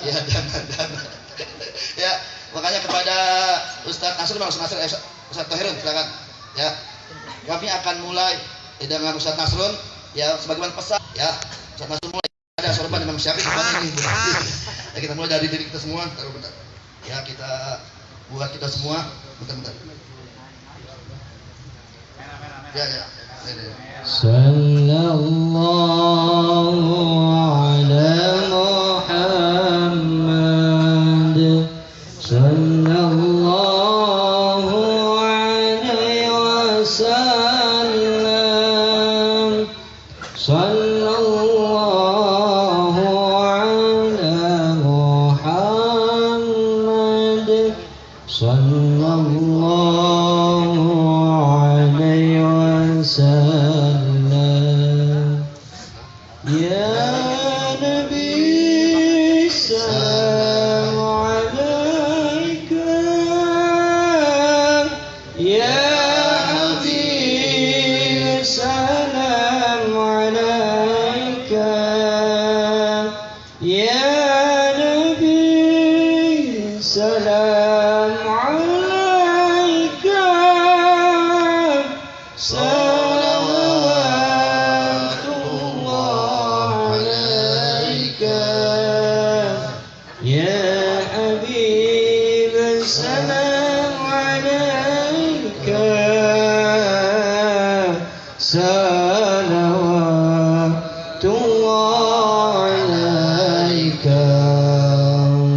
Ya, makanya kepada Ustaz Tohirun silakan. Ya. Kami akan mulai dengan Ustaz Nasrun ya, sebagaimana pesan ya. Ustaz Nasrun mulai ada sorban Imam Syafi'i ini. Ya, kita mulai dari diri kita semua. Bentar. Ya, kita buat kita semua. Bentar. Ya. Sallallahu ala Muhammad. Sallallahu alaihi wasallam. Sallallahu ala Muhammad. Sallallahu alaihi wasallam. Ya Nabi salam alaika. Ya Habib salam alaika. Ya Nabi salam alaika. Salawatullah alaika. Ya Habib salam alaika. Salawatullah alaika.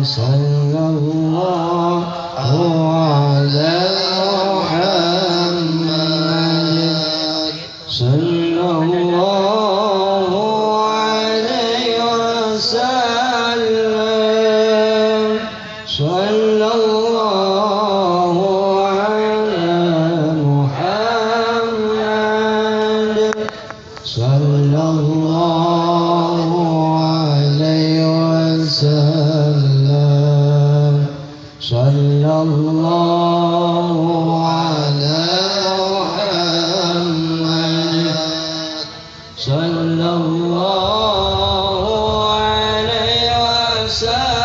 Sallallahu ala Muhammad. Sallallahu alaihi wasallam. Sallallahu ala Muhammad. Sallallahu alaihi wasallam. Sallallahu ala Muhammad. Sallallahu alaihi wasallam.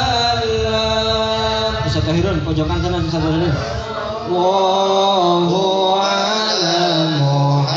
Ustaz Tahirun, pojokan sana Ustaz Tahirun. Wallahu ala Muhammad.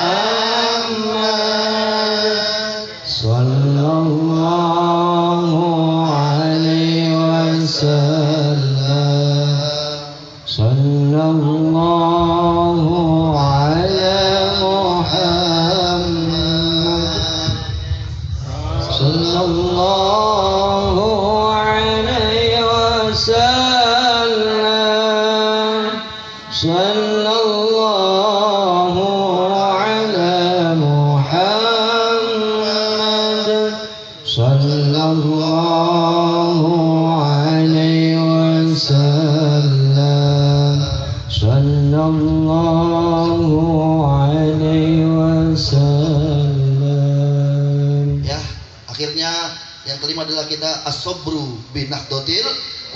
Yang kelima adalah kita as-sabru binahdotil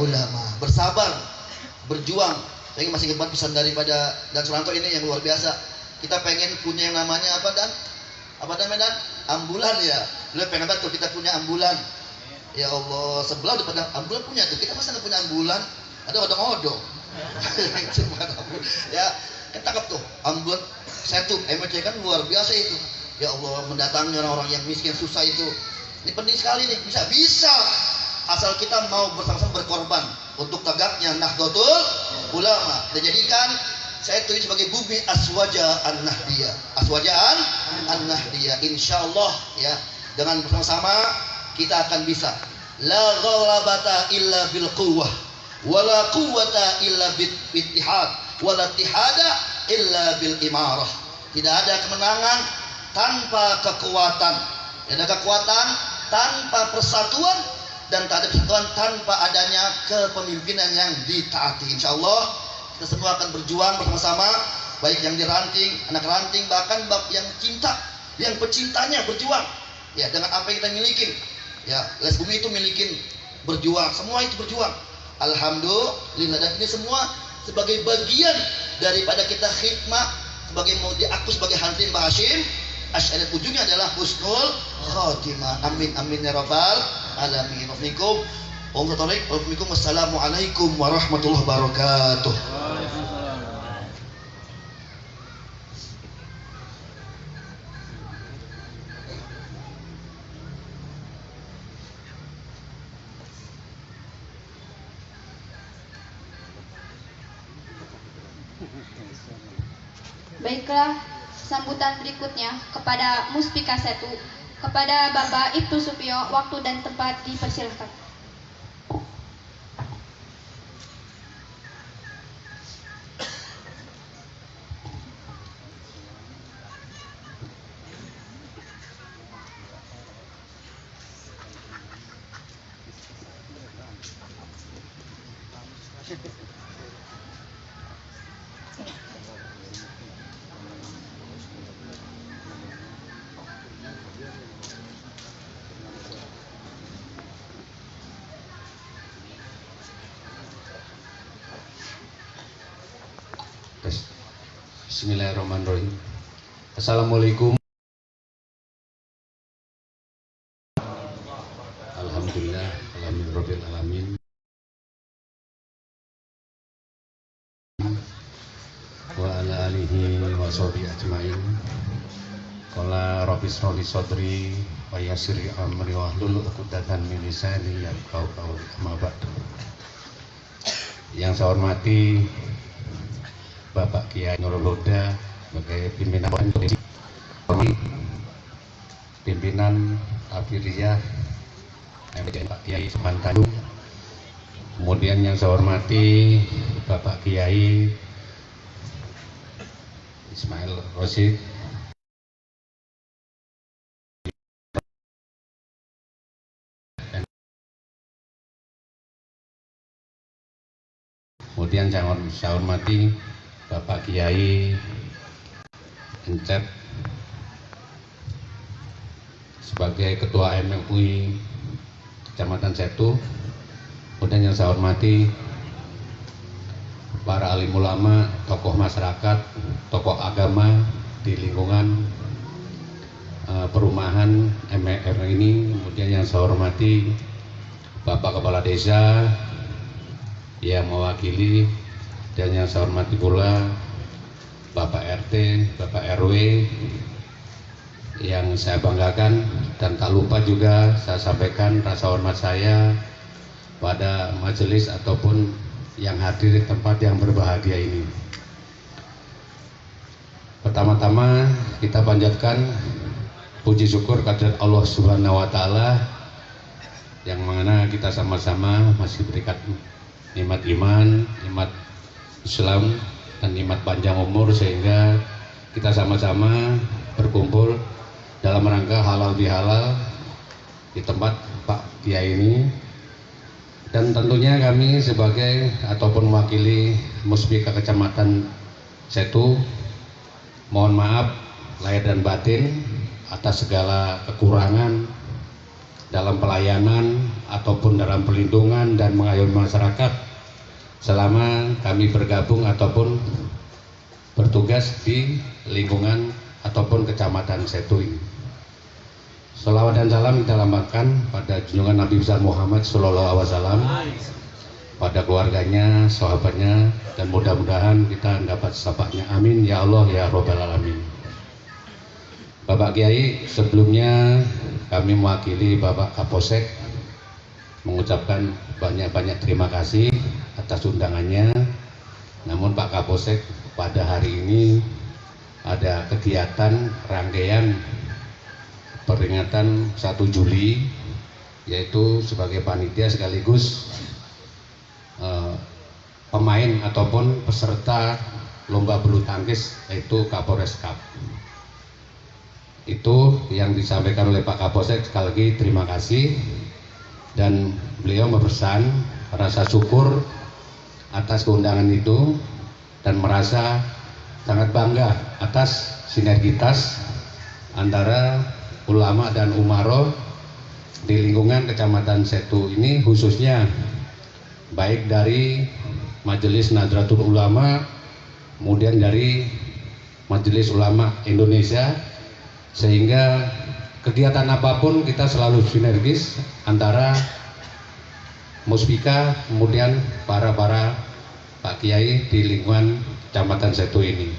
ulama, bersabar, berjuang. Saya masih ingat pesan daripada Dan Suranto ini yang luar biasa. Kita pengen punya yang namanya apa Dan? Ambulan ya. Beliau pengen banget kita punya ambulan. Ya Allah, sebelah depan ambulan punya tuh. Kita masa nggak punya ambulan? Ada odong-odong. Ya, kan cakep tuh. Ambulan satu, MWC kan luar biasa itu. Ya Allah, mendatangi orang-orang yang miskin susah itu. Ini penting sekali nih, bisa. Asal kita mau bersama-sama berkorban untuk tegaknya Nahdlatul Ulama. Dan jadikan saya tulis sebagai bumi Aswaja An-Nahdiyah. Aswaja An-Nahdiyah. Insyaallah ya, dengan bersama-sama kita akan bisa. La ghalabata illa bil quwwah, wala quwwata illa bil ittihad, wala ittihada illa bil imarah. Tidak ada kemenangan tanpa kekuatan. Tidak ada kekuatan tanpa persatuan, dan tak ada persatuan tanpa adanya kepemimpinan yang ditaati. Insyaallah kita semua akan berjuang bersama-sama, baik yang diranting, anak ranting, bahkan yang cinta, yang pecintanya berjuang ya dengan apa yang kita miliki. Ya, Les Bumi itu milikin berjuang, semua itu berjuang. Alhamdulillah, dan ini semua sebagai bagian daripada kita khidmah, sebagai mau diaku sebagai hantri Mbah Hashim Asy'ari. Ujungnya adalah husnul khatimah. Amin amin ya rabbal alamin. Wassalamualaikum warahmatullahi wabarakatuh. Baiklah, sambutan berikutnya kepada Muspika 1, kepada Bapak Ibtu Supio, waktu dan tempat dipersilahkan. Bismillahirrahmanirrahim. Assalamualaikum. Alhamdulillah, alhamdulillahirabbil alamin. Wa ala alihi wa sahbihi ajmain. Qala rabbi shrah li sadri wa yassir li amri wa hlul 'uqdatam min lisani yafqahu qawli. Amma ba'du. Yang saya hormati Bapak Kiai Nurul Huda sebagai pimpinan Afiliyah Pak Kiai Semantan. Kemudian yang saya hormati Bapak Kiai Ismail Rosid, kemudian saya hormati Bapak Kiai Encep sebagai Ketua MUI Kecamatan Setu. Kemudian yang saya hormati para alim ulama, tokoh masyarakat, tokoh agama di lingkungan perumahan MER ini. Kemudian yang saya hormati Bapak Kepala Desa yang mewakili, dan yang saya hormati pula Bapak RT, Bapak RW yang saya banggakan, dan tak lupa juga saya sampaikan rasa hormat saya pada majelis ataupun yang hadir di tempat yang berbahagia ini. Pertama-tama kita panjatkan puji syukur kehadirat Allah Subhanahu wa taala yang mana kita sama-sama masih berikan nikmat iman, nikmat Islam, dan nikmat panjang umur, sehingga kita sama-sama berkumpul dalam rangka halal bihalal di tempat Pak Kiai ini. Dan tentunya kami sebagai ataupun mewakili Muspika Kecamatan Setu, mohon maaf lahir dan batin atas segala kekurangan, dalam pelayanan ataupun dalam perlindungan dan mengayomi masyarakat selama kami bergabung ataupun bertugas di lingkungan ataupun kecamatan Setu ini. Salawat dan salam kita lambangkan pada junjungan Nabi besar Muhammad Sallallahu Alaihi Wasallam, pada keluarganya, sahabatnya, dan mudah-mudahan kita dapat syafaatnya. Amin ya Allah ya Rabbal Alamin. Bapak Kiai, sebelumnya kami mewakili Bapak Kapolsek mengucapkan banyak-banyak terima kasih atas undangannya. Namun Pak Kapolsek, pada hari ini ada kegiatan rangkaian peringatan 1 Juli, yaitu sebagai panitia sekaligus pemain ataupun peserta lomba bulu tangkis, yaitu Kapolres Cup. Itu yang disampaikan oleh Pak Kapolsek. Sekali lagi terima kasih, dan beliau berpesan rasa syukur atas keundangan itu dan merasa sangat bangga atas sinergitas antara ulama dan umaro di lingkungan Kecamatan Setu ini, khususnya baik dari Majelis Nahdlatul Ulama, kemudian dari Majelis Ulama Indonesia, sehingga kegiatan apapun kita selalu sinergis antara Muspika kemudian para Pak Kiai di lingkungan Kecamatan Setu ini.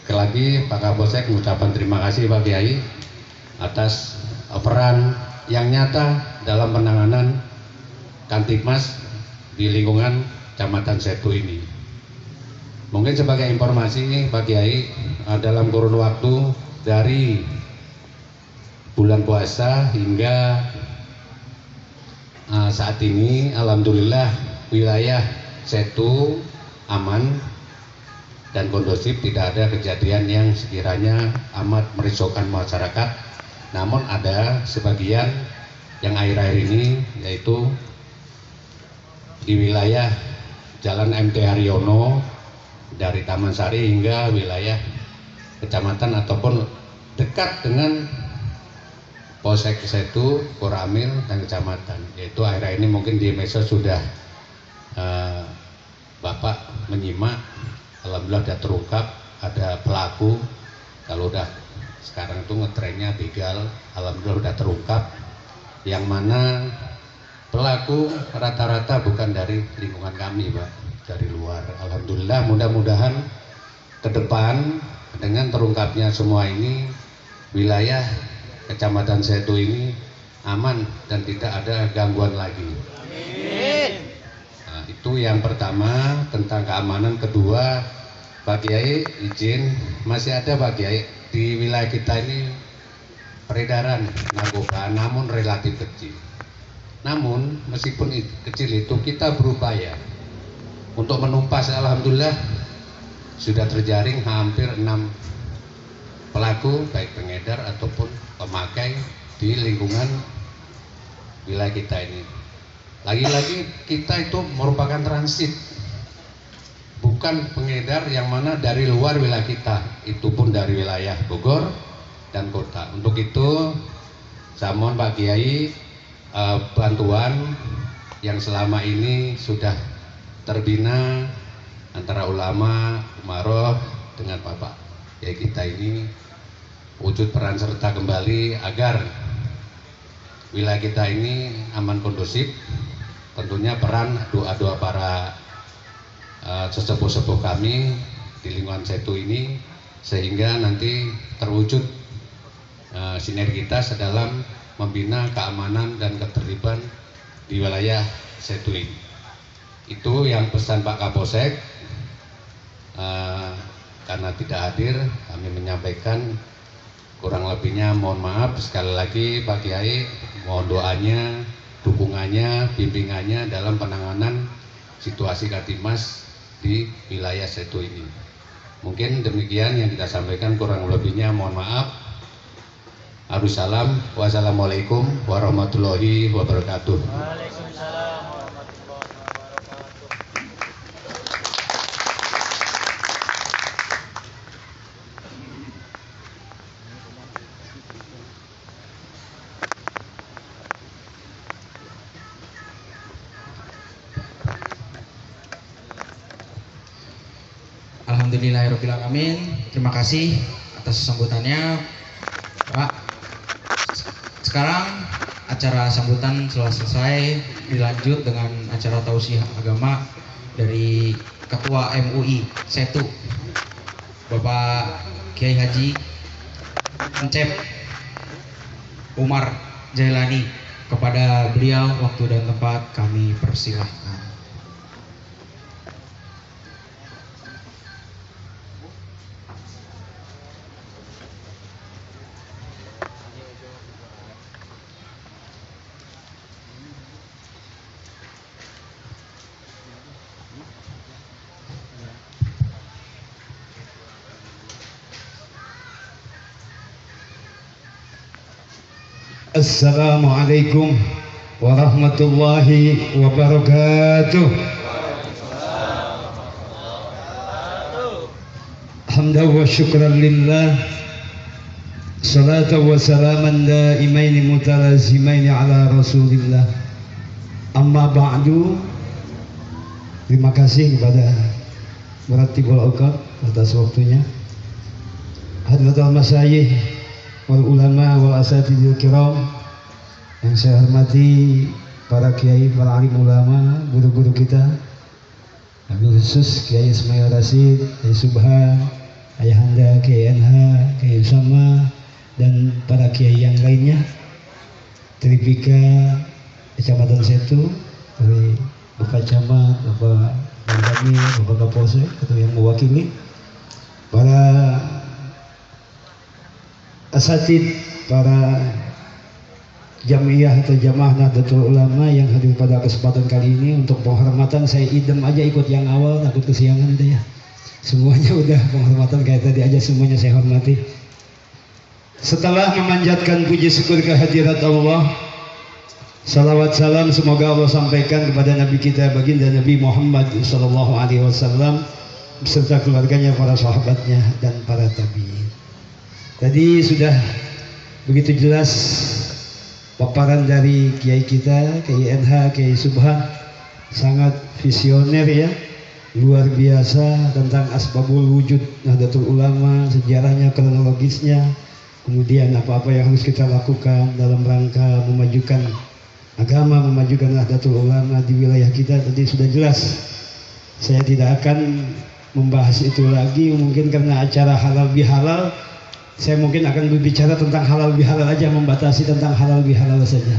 Sekali lagi Pak Kapolsek mengucapkan terima kasih Pak Kiai atas peran yang nyata dalam penanganan Kamtibmas di lingkungan Kecamatan Setu ini. Mungkin sebagai informasi Pak Kiai, dalam kurun waktu dari bulan puasa hingga saat ini, alhamdulillah wilayah Setu aman dan kondusif, tidak ada kejadian yang sekiranya amat merisaukan masyarakat. Namun ada sebagian yang akhir-akhir ini, yaitu di wilayah Jalan MT Haryono dari Taman Sari hingga wilayah kecamatan ataupun dekat dengan Polsek Setu, Koramil, dan kecamatan. Yaitu akhir-akhir ini mungkin di medsos sudah Bapak menyimak, alhamdulillah sudah terungkap ada pelaku. Kalau udah sekarang itu ngetrennya begal, alhamdulillah sudah terungkap, yang mana pelaku rata-rata bukan dari lingkungan kami Pak, dari luar. Alhamdulillah, mudah-mudahan ke depan dengan terungkapnya semua ini, wilayah Kecamatan Setu ini aman dan tidak ada gangguan lagi. Amin. Nah, itu yang pertama tentang keamanan. Kedua, Pak Kiai izin, masih ada Pak Kiai di wilayah kita ini peredaran narkoba, namun relatif kecil. Namun meskipun kecil itu kita berupaya untuk menumpas. Alhamdulillah sudah terjaring hampir 6 pelaku baik pengedar ataupun pemakai di lingkungan wilayah kita ini. Lagi-lagi kita itu merupakan transit, bukan pengedar yang mana dari luar wilayah kita, itu pun dari wilayah Bogor dan kota. Untuk itu saya mohon Pak Kiai bantuan yang selama ini sudah terbina antara ulama, umaroh dengan Bapak Kiai kita ini wujud peran serta kembali agar wilayah kita ini aman kondusif. Tentunya peran doa-doa para sesepuh-sepuh kami di lingkungan Setu ini, sehingga nanti terwujud sinergitas dalam membina keamanan dan ketertiban di wilayah Setu ini. Itu yang pesan Pak Kapolsek. Karena tidak hadir, kami menyampaikan, kurang lebihnya mohon maaf. Sekali lagi Pak Kiai, mohon doanya, dukungannya, bimbingannya dalam penanganan situasi Kamtibmas di wilayah Setu ini. Mungkin demikian yang kita sampaikan, kurang lebihnya mohon maaf. Arussalam, wassalamualaikum warahmatullahi wabarakatuh. Waalaikumsalam. Alhamdulillahirobbilalamin. Terima kasih atas sambutannya, Pak. Sekarang acara sambutan telah selesai, dilanjut dengan acara tausiah agama dari Ketua MUI Setu, Bapak Kiai Haji Encep Umar Jailani. Kepada beliau waktu dan tempat kami persilahkan. Assalamualaikum warahmatullahi wabarakatuh. Hamdan wa syukran lillah, salatu wa salaman daimaini mutalazimaini ala rasulillah. Amma ba'du. Terima kasih kepada Muratibul Awqaf atas waktunya. Hadratul Masyayikh wal ulama wal asatidil kiram, yang saya hormati para kiai, para alim ulama, guru-guru kita, wabil khusus Kiai Ismail Rasid, Kiai Subhan, Ayahanda Kiai NH, Kiai Usama, dan para kiai yang lainnya, Tripika Kecamatan Setu, dari Bapak Camat, Bapak Bandami, Bapak Kapolsek atau yang mewakili, para asatid, para jamiah atau jamaah Nahdlatul Ulama yang hadir pada kesempatan kali ini. Untuk penghormatan saya idem aja ikut yang awal, takut kesiangan deh ya. Semuanya udah penghormatan kayak tadi aja, semuanya saya hormati. Setelah memanjatkan puji syukur kehadirat Allah, salawat salam semoga Allah sampaikan kepada Nabi kita baginda Nabi Muhammad SAW beserta keluarganya, para sahabatnya, dan para tabi'in. Tadi sudah begitu jelas paparan dari kiai kita, Kiai NH, Kiai Subhan, sangat visioner ya, luar biasa tentang asbabul wujud Nahdlatul Ulama, sejarahnya, kronologisnya, kemudian apa-apa yang harus kita lakukan dalam rangka memajukan agama, memajukan Nahdlatul Ulama di wilayah kita. Tadi sudah jelas. Saya tidak akan membahas itu lagi, mungkin karena acara halal bihalal. Saya mungkin akan berbicara tentang halal bihalal aja, membatasi tentang halal bihalal saja.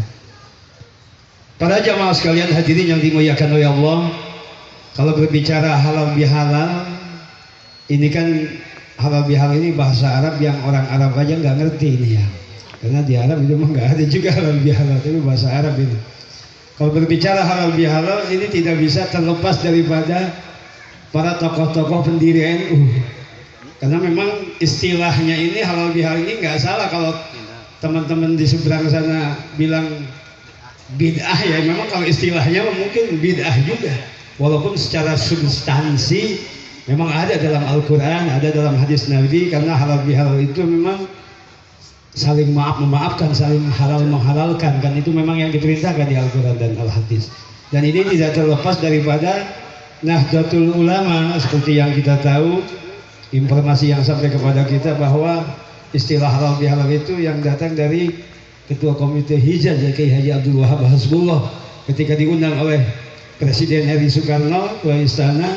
Para jamaah sekalian hadirin yang dimuliakan oleh Allah, kalau berbicara halal bihalal, ini kan halal bihalal ini bahasa Arab yang orang Arab aja nggak ngerti ini ya. Karena di Arab itu mah nggak ada juga halal bihalal, itu bahasa Arab ini. Kalau berbicara halal bihalal ini tidak bisa terlepas daripada para tokoh-tokoh pendiri NU. Karena memang istilahnya ini halal bihalal ini nggak salah kalau teman-teman di seberang sana bilang bid'ah ya, memang kalau istilahnya mungkin bid'ah juga. Walaupun secara substansi memang ada dalam Al-Quran, ada dalam hadis Nabi, karena halal bihalal itu memang saling memaafkan, saling halal menghalalkan, kan itu memang yang diperintahkan di Al-Quran dan Al-Hadis. Dan ini tidak terlepas daripada Nahdlatul Ulama, seperti yang kita tahu. Informasi yang sampai kepada kita bahwa istilah halal bihalal itu yang datang dari Ketua Komite Hijaz Kiai Haji Abdul Wahab Hasbullah ketika diundang oleh Presiden RI Soekarno ke istana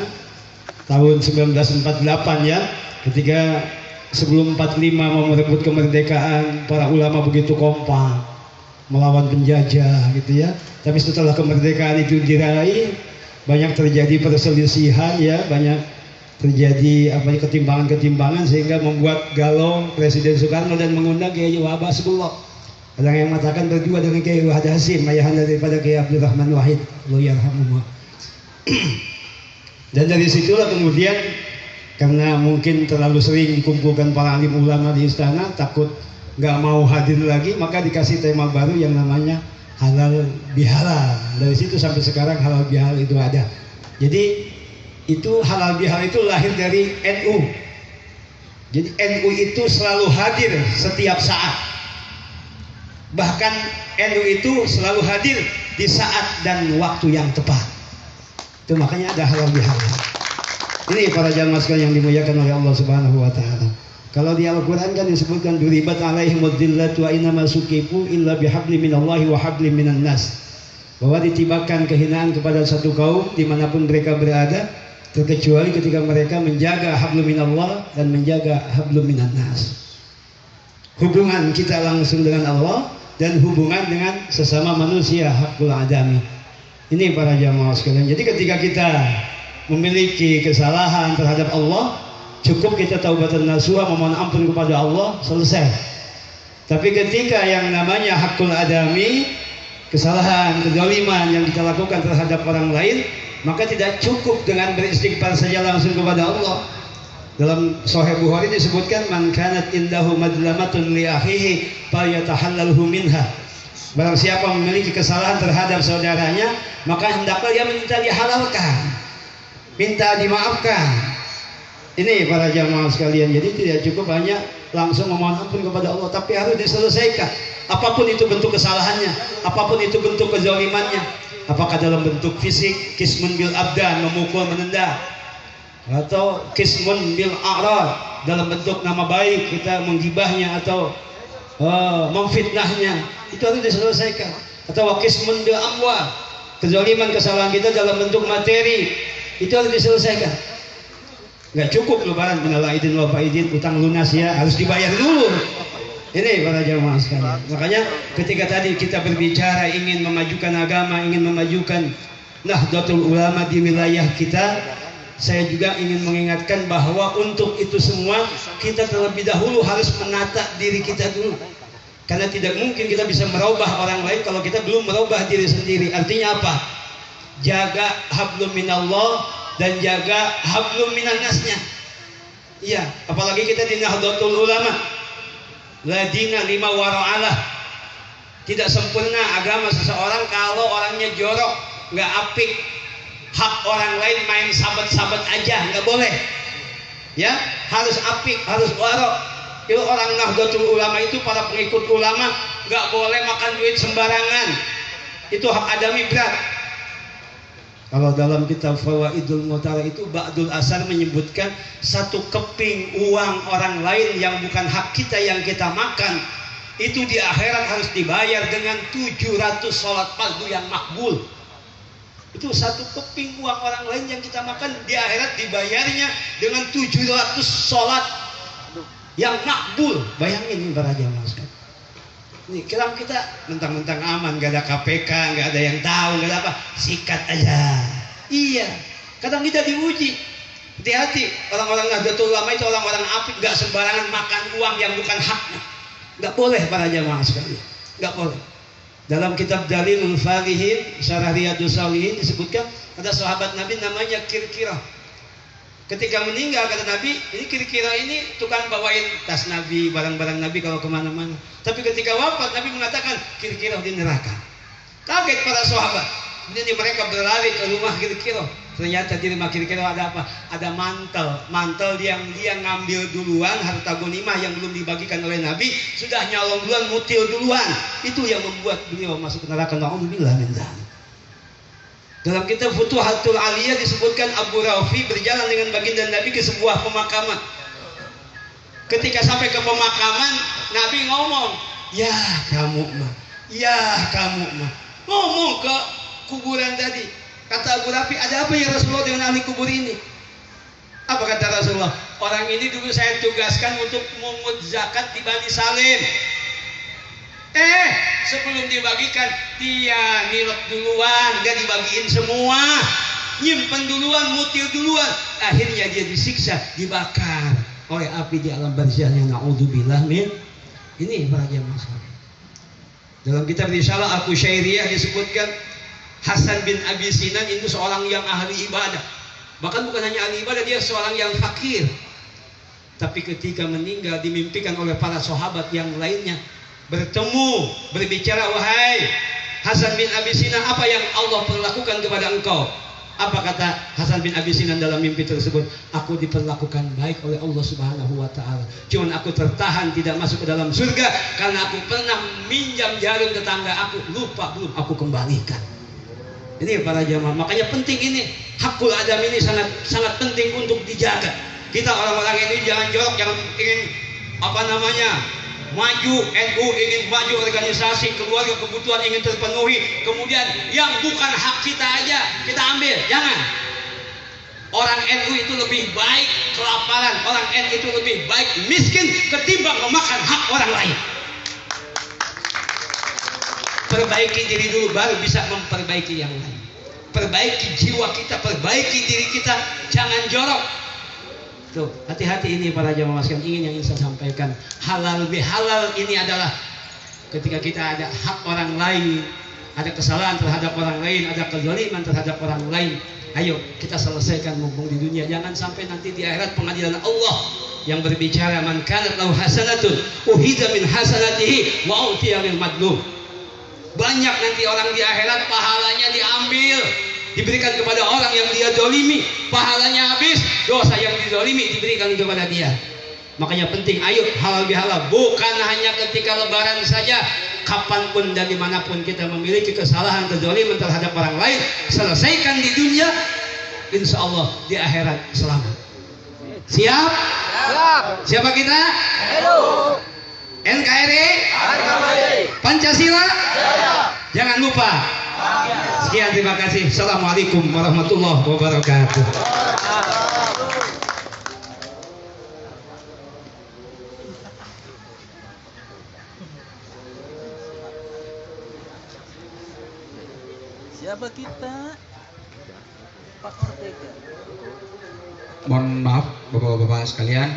tahun 1948 ya, ketika sebelum 45 mau merebut kemerdekaan, para ulama begitu kompak melawan penjajah gitu ya. Tapi setelah kemerdekaan itu diraih, banyak terjadi perselisihan ya, banyak terjadi ketimbangan-ketimbangan sehingga membuat galau Presiden Soekarno dan mengundang Kiai Wahab Hasbullah. Ada yang mengatakan berdua dengan Kiai Wahid Hasim, ayahanda daripada Kiai Abdurrahman Wahid, Allah yarhamuhu. Dan dari situlah kemudian karena mungkin terlalu sering dikumpulkan para alim ulama di istana, takut nggak mau hadir lagi, maka dikasih tema baru yang namanya halal bihalal. Dari situ sampai sekarang halal bihalal itu ada. Jadi itu halal bihalal itu lahir dari NU. Jadi NU itu selalu hadir setiap saat. Bahkan NU itu selalu hadir di saat dan waktu yang tepat. Itu makanya ada halal bihalal. Ini para jamaah sekalian yang dimuliakan oleh Allah Subhanahu wa taala. Kalau di Al-Qur'an kan disebutkan duribat alaihimud dhillatu wa inna masukifu illa bihabli minallahi wa habli minan nas. Bahwa ditibakan kehinaan kepada satu kaum dimanapun mereka berada, terkecuali ketika mereka menjaga hablum minallah dan menjaga hablum minan nas. Hubungan kita langsung dengan Allah dan hubungan dengan sesama manusia, hakul adami. Ini para jamaah sekalian. Jadi ketika kita memiliki kesalahan terhadap Allah, cukup kita taubatan nasuha, memohon ampun kepada Allah, selesai. Tapi ketika yang namanya hakul adami, kesalahan, kezaliman yang kita lakukan terhadap orang lain, maka tidak cukup dengan beristighfar saja langsung kepada Allah. Dalam Sahih Bukhari disebutkan, man kanat indahu madlamatun li akhihi falyatahallalhu minha. Barang siapa memiliki kesalahan terhadap saudaranya, maka hendaklah dia minta dihalalkan, minta dimaafkan. Ini para jamaah sekalian. Jadi tidak cukup hanya langsung memohon ampun kepada Allah, tapi harus diselesaikan. Apapun itu bentuk kesalahannya, apapun itu bentuk kezalimannya. Apakah dalam bentuk fisik, kismun bil abdan, memukul, menendang, atau kismun bil a'rad, dalam bentuk nama baik kita menggibahnya atau memfitnahnya, itu harus diselesaikan. Atau kismun bil amwal, kezaliman, kesalahan kita dalam bentuk materi, itu harus diselesaikan. Nggak cukup lebaran minal aidin wal faidin, utang lunas ya, harus dibayar dulu. Ini para jamaah sekalian. Makanya ketika tadi kita berbicara ingin memajukan agama, ingin memajukan Nahdlatul Ulama di wilayah kita, saya juga ingin mengingatkan bahwa untuk itu semua kita terlebih dahulu harus menata diri kita dulu. Karena tidak mungkin kita bisa merubah orang lain kalau kita belum merubah diri sendiri. Artinya apa? Jaga hablum minallah dan jaga hablum minan nasnya. Iya, apalagi kita di Nahdlatul Ulama, la dina lima wara'alah. Tidak sempurna agama seseorang kalau orangnya jorok, nggak apik. Hak orang lain main sabat-sabat aja, nggak boleh. Ya, harus apik, harus warok. Itu orang Nahdlatul Ulama itu, para pengikut ulama, nggak boleh makan duit sembarangan. Itu hak adami berat. Kalau dalam kitab Fawaidul Mutara itu Ba'dul Asar menyebutkan satu keping uang orang lain yang bukan hak kita yang kita makan, itu di akhirat harus dibayar dengan 700 sholat fardu yang makbul. Itu satu keping uang orang lain yang kita makan, di akhirat dibayarnya dengan 700 sholat yang makbul. Bayangin ini para jamaah sekalian. Nih, kita mentang-mentang aman, gak ada KPK, gak ada yang tahu, gak ada apa, sikat aja. Iya, kadang kita diuji. Hati-hati, orang-orang Nahdlatul Ulama itu orang-orang apik, gak sembarangan makan uang yang bukan haknya. Gak boleh para jamaah sekalian, gak boleh. Dalam kitab Dalilul Falihin, Syarah Riyadus Shalihin disebutkan ada sahabat Nabi namanya Kirkirah. Ketika meninggal kata Nabi, ini Kirkirah ini tukang bawain tas Nabi, barang-barang Nabi kalau kemana-mana. Tapi ketika wafat Nabi mengatakan Kirkirah di neraka. Kaget para sahabat. Jadi mereka berlari ke rumah Kirkirah. Ternyata di rumah Kirkirah ada apa? Ada mantel yang dia ngambil duluan, harta ghanimah yang belum dibagikan oleh Nabi, sudah nyolong duluan, mutil duluan. Itu yang membuat beliau masuk ke neraka. Na'udzubillah min dzalik. Dalam kitab Futuhatul Aliyah disebutkan Abu Rafi berjalan dengan baginda Nabi ke sebuah pemakaman. Ketika sampai ke pemakaman, Nabi ngomong, ya kamu mah, ngomong ke kuburan tadi. Kata Abu Rafi, ada apa ya Rasulullah dengan ahli kubur ini? Apa kata Rasulullah? Orang ini dulu saya tugaskan untuk memungut zakat di Bani Salim. Sebelum dibagikan, dia nilep duluan, gak dibagiin semua, nyimpen duluan, mutil duluan. Akhirnya dia disiksa, dibakar oleh api di alam barzah yang na'udzubillah min. Ini para jamaah sekalian. Dalam kitab Risalah Al-Qusyairiyah disebutkan Hasan bin Abi Sinan itu seorang yang ahli ibadah. Bahkan bukan hanya ahli ibadah, dia seorang yang fakir. Tapi ketika meninggal dimimpikan oleh para sahabat yang lainnya, bertemu, berbicara, wahai Hasan bin Abi Sinan, apa yang Allah perlakukan kepada engkau? Apa kata Hasan bin Abi Sinan dalam mimpi tersebut? Aku diperlakukan baik oleh Allah Subhanahu wa Ta'ala. Cuman aku tertahan tidak masuk ke dalam surga karena aku pernah minjam jarum tetangga aku, lupa belum aku kembalikan. Ini para jamaah, makanya penting ini hak hakul adam ini sangat penting untuk dijaga. Kita orang-orang ini jangan jorok, jangan ingin maju, NU ingin maju, organisasi, keluarga, kebutuhan ingin terpenuhi, kemudian yang bukan hak kita aja kita ambil. Jangan. Orang NU itu lebih baik kelaparan, orang NU itu lebih baik miskin ketimbang memakan hak orang lain. Perbaiki diri dulu, baru bisa memperbaiki yang lain. Perbaiki jiwa kita, perbaiki diri kita, jangan jorok. Tuh, hati-hati ini para jamaah sekalian, yang ingin saya sampaikan. Halal bihalal ini adalah ketika kita ada hak orang lain, ada kesalahan terhadap orang lain, ada kezaliman terhadap orang lain. Ayo kita selesaikan mumpung di dunia. Jangan sampai nanti di akhirat pengadilan Allah yang berbicara man kanat lahu hasanatun uhida min hasanatihi wa utiya lil madlum. Banyak nanti orang di akhirat pahalanya diambil, diberikan kepada orang yang dia dolimi, pahalanya habis, dosa yang didolimi diberikan kepada dia. Makanya penting, ayo halal bihalal, bukan hanya ketika lebaran saja, kapanpun dan dimanapun kita memiliki kesalahan, kezaliman terhadap orang lain, selesaikan di dunia, insya Allah di akhirat selamat. Siap? Siap. Siapa kita? NKRI? Pancasila? Jangan lupa. Sekian, terima kasih. Assalamualaikum warahmatullahi wabarakatuh. Siapa kita? Pak Ortega. Mohon maaf bapak-bapak sekalian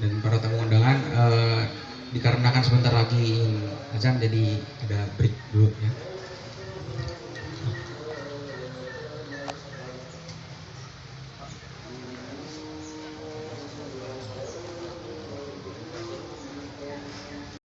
dan para tamu undangan, dikarenakan sebentar lagi azan jadi ada break dulu ya.